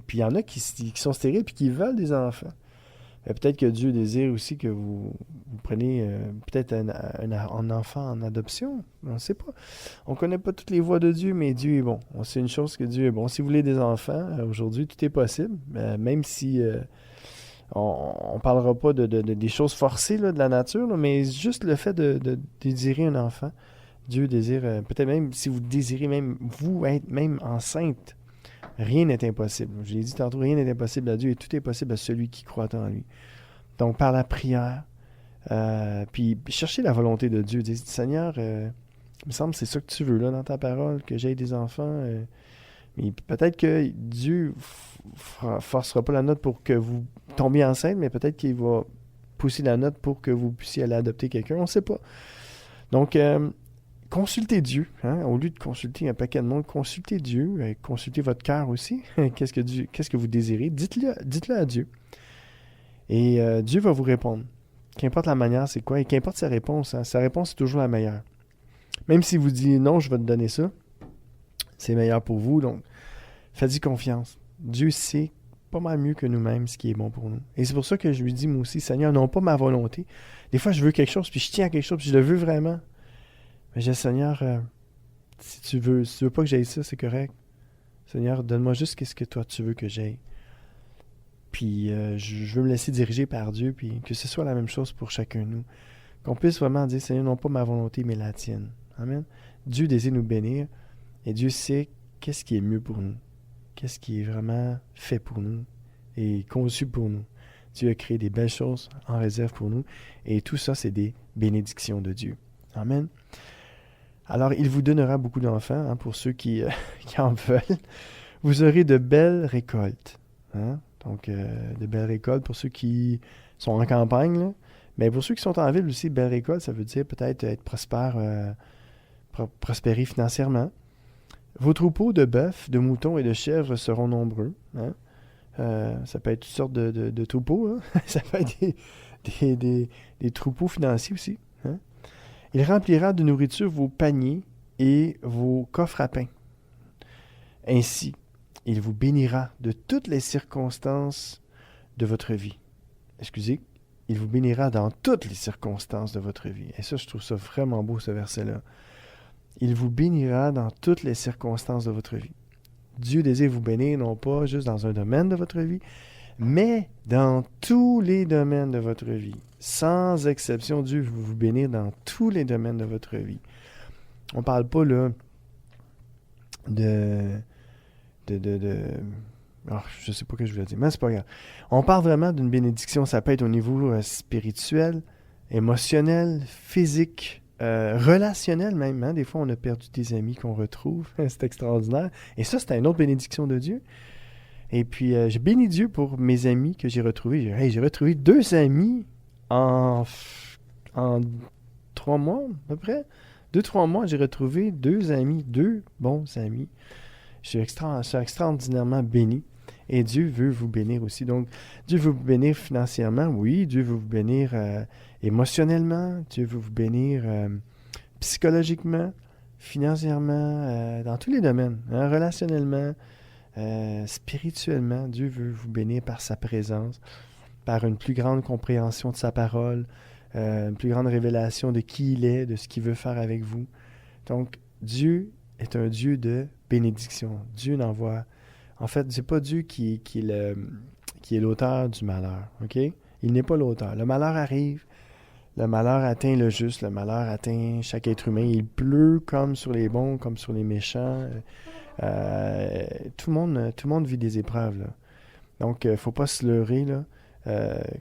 puis il y en a qui sont stériles puis qui veulent des enfants. Peut-être que Dieu désire aussi que vous preniez peut-être un enfant en adoption. On ne sait pas. On ne connaît pas toutes les voies de Dieu, mais Dieu est bon. On sait une chose, que Dieu est bon. Si vous voulez des enfants, aujourd'hui, tout est possible. Même si on ne parlera pas des choses forcées là, de la nature, là, mais juste le fait de désirer un enfant. Dieu désire, peut-être même si vous désirez même vous être même enceinte, rien n'est impossible. Je l'ai dit tantôt, rien n'est impossible à Dieu et tout est possible à celui qui croit en lui. Donc, par la prière, puis chercher la volonté de Dieu. Dire, Seigneur, il me semble que c'est ça que tu veux là dans ta parole, que j'aie des enfants. Mais peut-être que Dieu ne forcera pas la note pour que vous tombiez enceinte, mais peut-être qu'il va pousser la note pour que vous puissiez aller adopter quelqu'un. On ne sait pas. Donc, consultez Dieu. Hein? Au lieu de consulter un paquet de monde, consultez Dieu. Consultez votre cœur aussi. Qu'est-ce que vous désirez? Dites-le à Dieu. Et Dieu va vous répondre. Qu'importe la manière, c'est quoi? Et qu'importe sa réponse. Hein? Sa réponse est toujours la meilleure. Même s'il vous dit non, je vais te donner ça, c'est meilleur pour vous. Donc, faites-y confiance. Dieu sait pas mal mieux que nous-mêmes ce qui est bon pour nous. Et c'est pour ça que je lui dis, moi aussi, Seigneur, non pas ma volonté. Des fois, je veux quelque chose, puis je tiens à quelque chose, puis je le veux vraiment. Mais je dis, Seigneur, si tu veux pas que j'aille ça, c'est correct. Seigneur, donne-moi juste qu'est-ce que toi tu veux que j'aille. Puis je veux me laisser diriger par Dieu, puis que ce soit la même chose pour chacun de nous. Qu'on puisse vraiment dire, Seigneur, non pas ma volonté, mais la tienne. Amen. Dieu désire nous bénir, et Dieu sait qu'est-ce qui est mieux pour nous. Qu'est-ce qui est vraiment fait pour nous et conçu pour nous. Dieu a créé des belles choses en réserve pour nous, et tout ça, c'est des bénédictions de Dieu. Amen. Alors, il vous donnera beaucoup d'enfants, hein, pour ceux qui en veulent. Vous aurez de belles récoltes. Hein? Donc, de belles récoltes pour ceux qui sont en campagne. Là. Mais pour ceux qui sont en ville aussi, belles récoltes, ça veut dire peut-être être prospère, prospérer financièrement. Vos troupeaux de bœufs, de moutons et de chèvres seront nombreux. Hein? Ça peut être toutes sortes de troupeaux. Hein? Ça peut être des troupeaux financiers aussi. Hein? Il remplira de nourriture vos paniers et vos coffres à pain. Ainsi, il vous bénira de toutes les circonstances de votre vie. Excusez, il vous bénira dans toutes les circonstances de votre vie. Et ça, je trouve ça vraiment beau, ce verset-là. Il vous bénira dans toutes les circonstances de votre vie. Dieu désire vous bénir, non pas juste dans un domaine de votre vie, mais dans tous les domaines de votre vie. Sans exception, Dieu veut vous bénir dans tous les domaines de votre vie. On ne parle pas là je ne sais pas ce que je voulais dire, mais c'est pas grave. On parle vraiment d'une bénédiction. Ça peut être au niveau spirituel, émotionnel, physique, relationnel même. Hein? Des fois, on a perdu des amis qu'on retrouve. C'est extraordinaire. Et ça, c'est une autre bénédiction de Dieu. Et puis, j'ai béni Dieu pour mes amis que j'ai retrouvés. J'ai retrouvé 2 amis en 3 mois, à peu près. 2-3 mois, j'ai retrouvé 2 amis, 2 bons amis. Je suis extraordinairement béni. Et Dieu veut vous bénir aussi. Donc, Dieu veut vous bénir financièrement, oui. Dieu veut vous bénir émotionnellement. Dieu veut vous bénir psychologiquement, financièrement, dans tous les domaines. Hein, relationnellement, spirituellement. Dieu veut vous bénir par sa présence, par une plus grande compréhension de sa parole, une plus grande révélation de qui il est, de ce qu'il veut faire avec vous. Donc, Dieu est un Dieu de bénédiction. Dieu n'envoie... En fait, c'est pas Dieu qui est l'auteur du malheur, OK? Il n'est pas l'auteur. Le malheur arrive, le malheur atteint le juste, le malheur atteint chaque être humain. Il pleut comme sur les bons, comme sur les méchants. Tout le monde vit des épreuves, là. Donc, il ne faut pas se leurrer, là,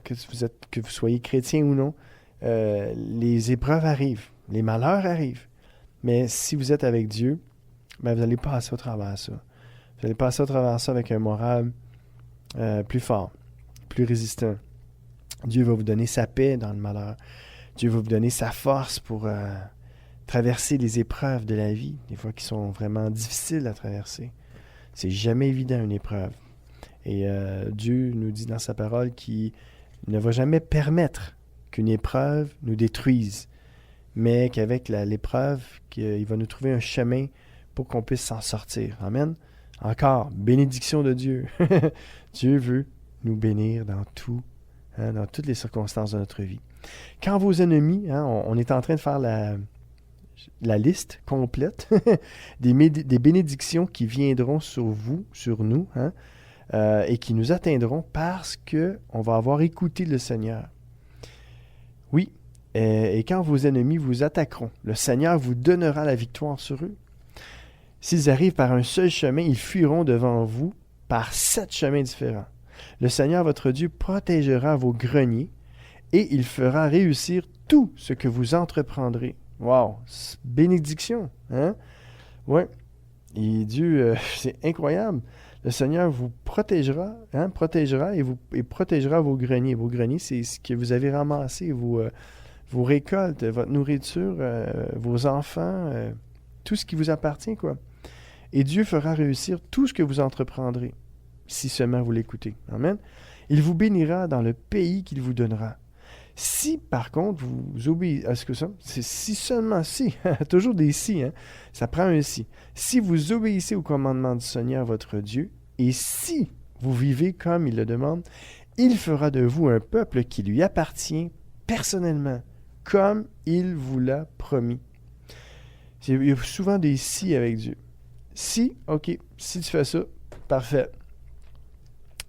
que vous soyez chrétien ou non. Les épreuves arrivent, les malheurs arrivent. Mais si vous êtes avec Dieu, ben vous allez passer au travers ça. Vous allez passer au travers ça avec un moral plus fort, plus résistant. Dieu va vous donner sa paix dans le malheur. Dieu va vous donner sa force pour traverser les épreuves de la vie, des fois qui sont vraiment difficiles à traverser. C'est jamais évident une épreuve. Et Dieu nous dit dans sa parole qu'il ne va jamais permettre qu'une épreuve nous détruise, mais qu'avec l'épreuve, qu'il va nous trouver un chemin pour qu'on puisse s'en sortir. Amen. Encore, bénédiction de Dieu. Dieu veut nous bénir dans tout, dans toutes les circonstances de notre vie. Quand vos ennemis, on est en train de faire la liste complète des bénédictions qui viendront sur vous, sur nous, et qui nous atteindront parce qu'on va avoir écouté le Seigneur. Oui, et quand vos ennemis vous attaqueront, le Seigneur vous donnera la victoire sur eux. S'ils arrivent par un seul chemin, ils fuiront devant vous par 7 chemins différents. Le Seigneur votre Dieu protégera vos greniers et il fera réussir tout ce que vous entreprendrez. Wow! Bénédiction! Hein? Ouais. Et Dieu, c'est incroyable. Le Seigneur vous protégera, et protégera vos greniers. Vos greniers, c'est ce que vous avez ramassé, vos récoltes, votre nourriture, vos enfants, tout ce qui vous appartient, quoi. Et Dieu fera réussir tout ce que vous entreprendrez, si seulement vous l'écoutez. Amen. Il vous bénira dans le pays qu'il vous donnera. Si, par contre, vous obéissez... Est-ce que ça? C'est si seulement si. Toujours des si, hein? Ça prend un si. Si vous obéissez au commandement du Seigneur, votre Dieu, et si vous vivez comme il le demande, il fera de vous un peuple qui lui appartient personnellement, comme il vous l'a promis. Il y a souvent des si avec Dieu. Si, OK, si tu fais ça, parfait.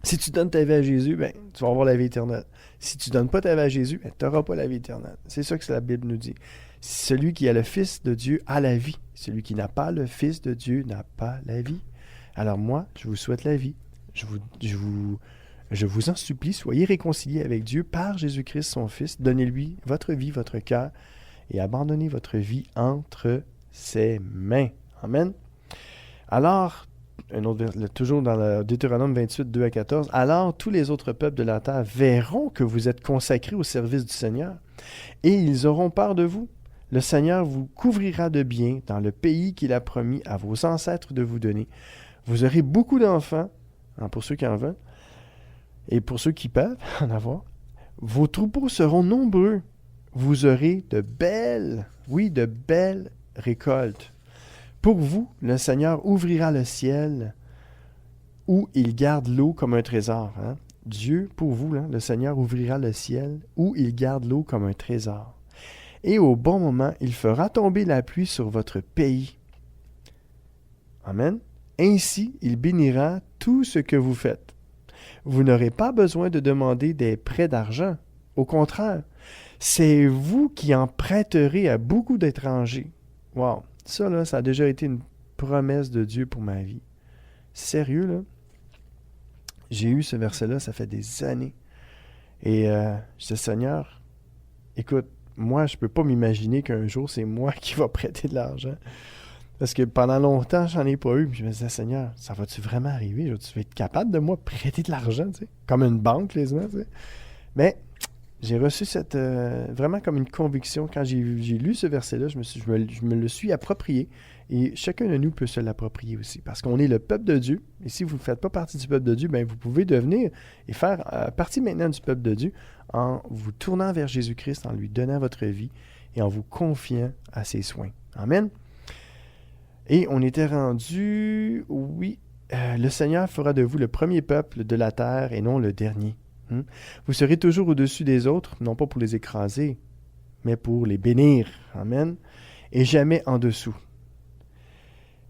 Si tu donnes ta vie à Jésus, ben, tu vas avoir la vie éternelle. Si tu ne donnes pas ta vie à Jésus, ben, tu n'auras pas la vie éternelle. C'est ça que la Bible nous dit. Celui qui a le Fils de Dieu a la vie. Celui qui n'a pas le Fils de Dieu n'a pas la vie. Alors moi, je vous souhaite la vie. Je vous en supplie, soyez réconciliés avec Dieu par Jésus-Christ, son Fils. Donnez-lui votre vie, votre cœur, et abandonnez votre vie entre ses mains. Amen. Alors, toujours dans le Deutéronome 28, 2 à 14, « Alors tous les autres peuples de la terre verront que vous êtes consacrés au service du Seigneur, et ils auront peur de vous. Le Seigneur vous couvrira de biens dans le pays qu'il a promis à vos ancêtres de vous donner. Vous aurez beaucoup d'enfants, pour ceux qui en veulent, et pour ceux qui peuvent en avoir. Vos troupeaux seront nombreux. Vous aurez de belles récoltes. Pour vous, le Seigneur ouvrira le ciel où il garde l'eau comme un trésor. Hein? Dieu, pour vous, le Seigneur ouvrira le ciel où il garde l'eau comme un trésor. Et au bon moment, il fera tomber la pluie sur votre pays. Amen. Ainsi, il bénira tout ce que vous faites. Vous n'aurez pas besoin de demander des prêts d'argent. Au contraire, c'est vous qui en prêterez à beaucoup d'étrangers. Wow! Ça, là, ça a déjà été une promesse de Dieu pour ma vie. Sérieux, là? J'ai eu ce verset-là, ça fait des années. Et je dis, Seigneur, écoute, moi, je ne peux pas m'imaginer qu'un jour, c'est moi qui va prêter de l'argent. Parce que pendant longtemps, j'en ai pas eu. Puis je me disais, Seigneur, ça va-tu vraiment arriver? Tu vas être capable de moi prêter de l'argent, tu sais? Comme une banque, quasiment, tu sais? Mais j'ai reçu cette vraiment comme une conviction. Quand j'ai lu ce verset-là, je me le suis approprié. Et chacun de nous peut se l'approprier aussi. Parce qu'on est le peuple de Dieu. Et si vous ne faites pas partie du peuple de Dieu, bien, vous pouvez devenir et faire partie maintenant du peuple de Dieu en vous tournant vers Jésus-Christ, en lui donnant votre vie et en vous confiant à ses soins. Amen. Et on était rendu, le Seigneur fera de vous le premier peuple de la terre et non le dernier. Vous serez toujours au-dessus des autres, non pas pour les écraser, mais pour les bénir. Amen. Et jamais en dessous.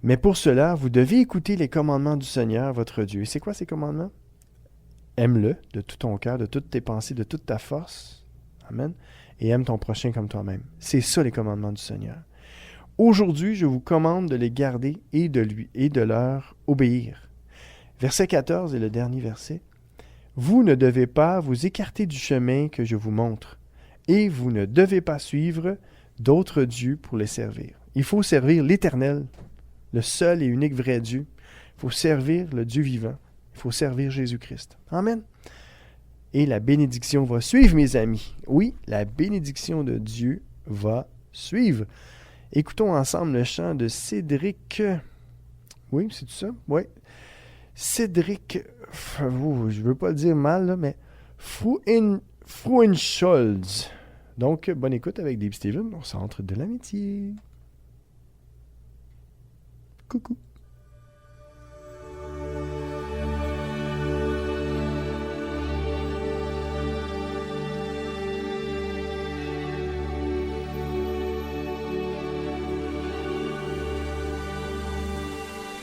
Mais pour cela, vous devez écouter les commandements du Seigneur, votre Dieu. Et c'est quoi ces commandements? Aime-le de tout ton cœur, de toutes tes pensées, de toute ta force. Amen. Et aime ton prochain comme toi-même. C'est ça les commandements du Seigneur. Aujourd'hui, je vous commande de les garder et de leur obéir. Verset 14 est le dernier verset. Vous ne devez pas vous écarter du chemin que je vous montre, et vous ne devez pas suivre d'autres dieux pour les servir. Il faut servir l'Éternel, le seul et unique vrai Dieu. Il faut servir le Dieu vivant. Il faut servir Jésus-Christ. Amen. Et la bénédiction va suivre, mes amis. Oui, la bénédiction de Dieu va suivre. Écoutons ensemble le chant de Cédric. Oui, c'est tout ça? Oui. Cédric, je ne veux pas le dire mal, là, mais Frauenscholz. Donc, bonne écoute avec Dave Steven au Centre de l'Amitié. Coucou.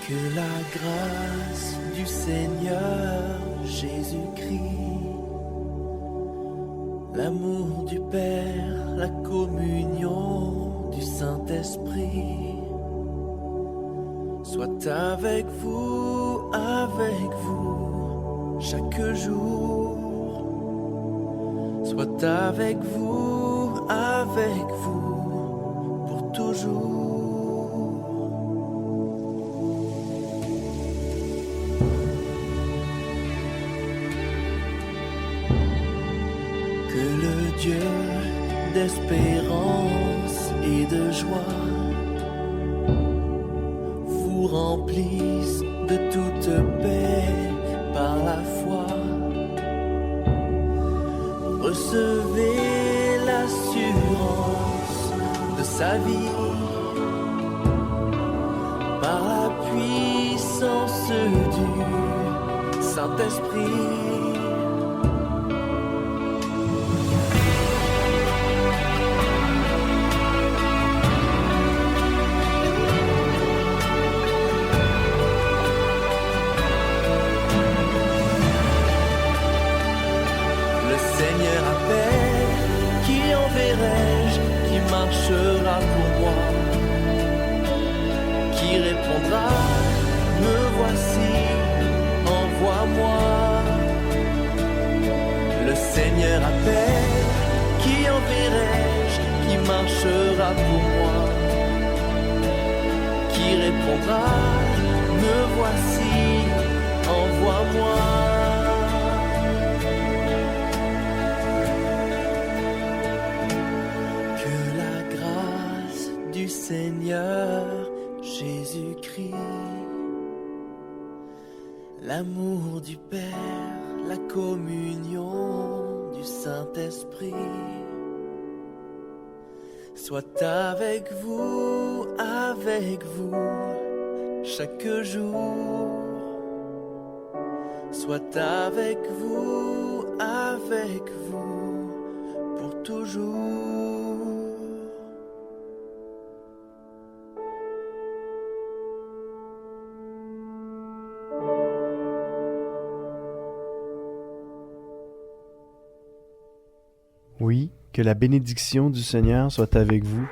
Que la grâce du Seigneur Jésus-Christ, l'amour du Père, la communion du Saint-Esprit soit avec vous chaque jour, soit avec vous pour toujours. Dieu d'espérance et de joie vous remplisse de toute paix par la foi. Recevez l'assurance de sa vie par la puissance du Saint-Esprit. Marchera pour moi, qui répondra, me voici, envoie-moi. Le Seigneur appelle, qui enverrai-je, qui marchera pour moi, qui répondra, me voici, envoie-moi. Seigneur Jésus-Christ, l'amour du Père, la communion du Saint-Esprit soit avec vous chaque jour, soit avec vous pour toujours. Oui, que la bénédiction du Seigneur soit avec vous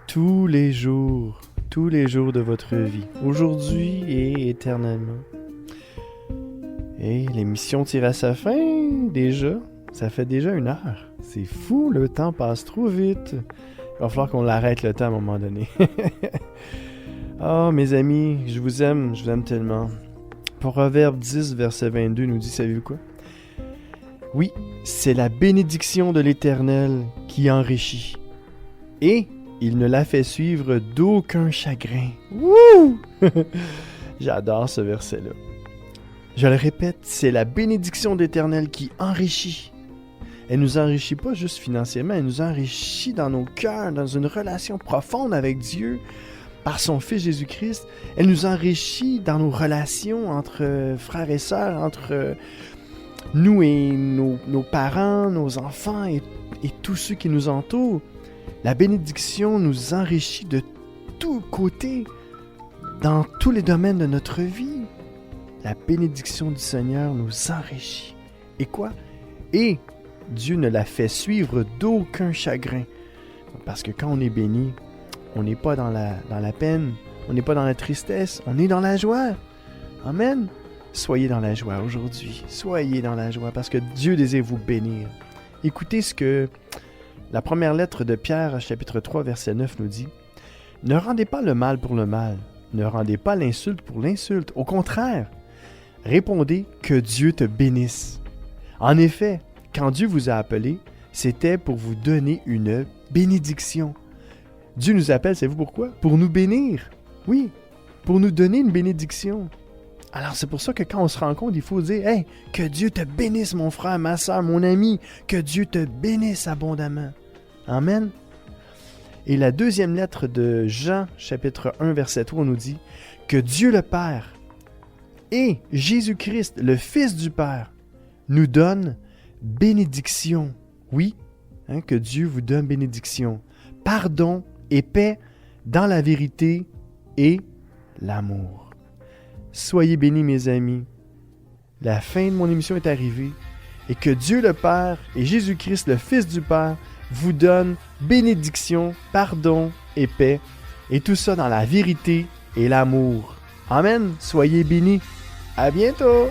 tous les jours de votre vie, aujourd'hui et éternellement. Et l'émission tire à sa fin déjà. Ça fait déjà 1 heure. C'est fou, le temps passe trop vite. Il va falloir qu'on l'arrête le temps à un moment donné. Ah, mes amis, je vous aime tellement. Proverbe 10, verset 22 nous dit, savez-vous quoi? Oui, c'est la bénédiction de l'Éternel qui enrichit. Et il ne la fait suivre d'aucun chagrin. Wouh! J'adore ce verset-là. Je le répète, c'est la bénédiction de l'Éternel qui enrichit. Elle nous enrichit pas juste financièrement, elle nous enrichit dans nos cœurs, dans une relation profonde avec Dieu, par son Fils Jésus-Christ. Elle nous enrichit dans nos relations entre frères et sœurs, entre nous et nos parents, nos enfants et tous ceux qui nous entourent. La bénédiction nous enrichit de tous côtés, dans tous les domaines de notre vie. La bénédiction du Seigneur nous enrichit. Et quoi? Et Dieu ne la fait suivre d'aucun chagrin. Parce que quand on est béni, on n'est pas dans la peine, on n'est pas dans la tristesse, on est dans la joie. Amen. Soyez dans la joie aujourd'hui. Soyez dans la joie parce que Dieu désire vous bénir. Écoutez ce que la première lettre de Pierre, chapitre 3, verset 9 nous dit. Ne rendez pas le mal pour le mal. Ne rendez pas l'insulte pour l'insulte. Au contraire, répondez que Dieu te bénisse. En effet, quand Dieu vous a appelé, c'était pour vous donner une bénédiction. Dieu nous appelle, savez-vous pourquoi? Pour nous bénir. Oui, pour nous donner une bénédiction. Alors c'est pour ça que quand on se rencontre, il faut dire « Hey, que Dieu te bénisse mon frère, ma soeur, mon ami, que Dieu te bénisse abondamment. » Amen. Et la deuxième lettre de Jean, chapitre 1, verset 3, nous dit que Dieu le Père et Jésus-Christ, le Fils du Père, nous donnent bénédiction. Oui, que Dieu vous donne bénédiction, pardon et paix dans la vérité et l'amour. Soyez bénis, mes amis. La fin de mon émission est arrivée et que Dieu le Père et Jésus-Christ, le Fils du Père, vous donnent bénédiction, pardon et paix, et tout ça dans la vérité et l'amour. Amen. Soyez bénis. À bientôt.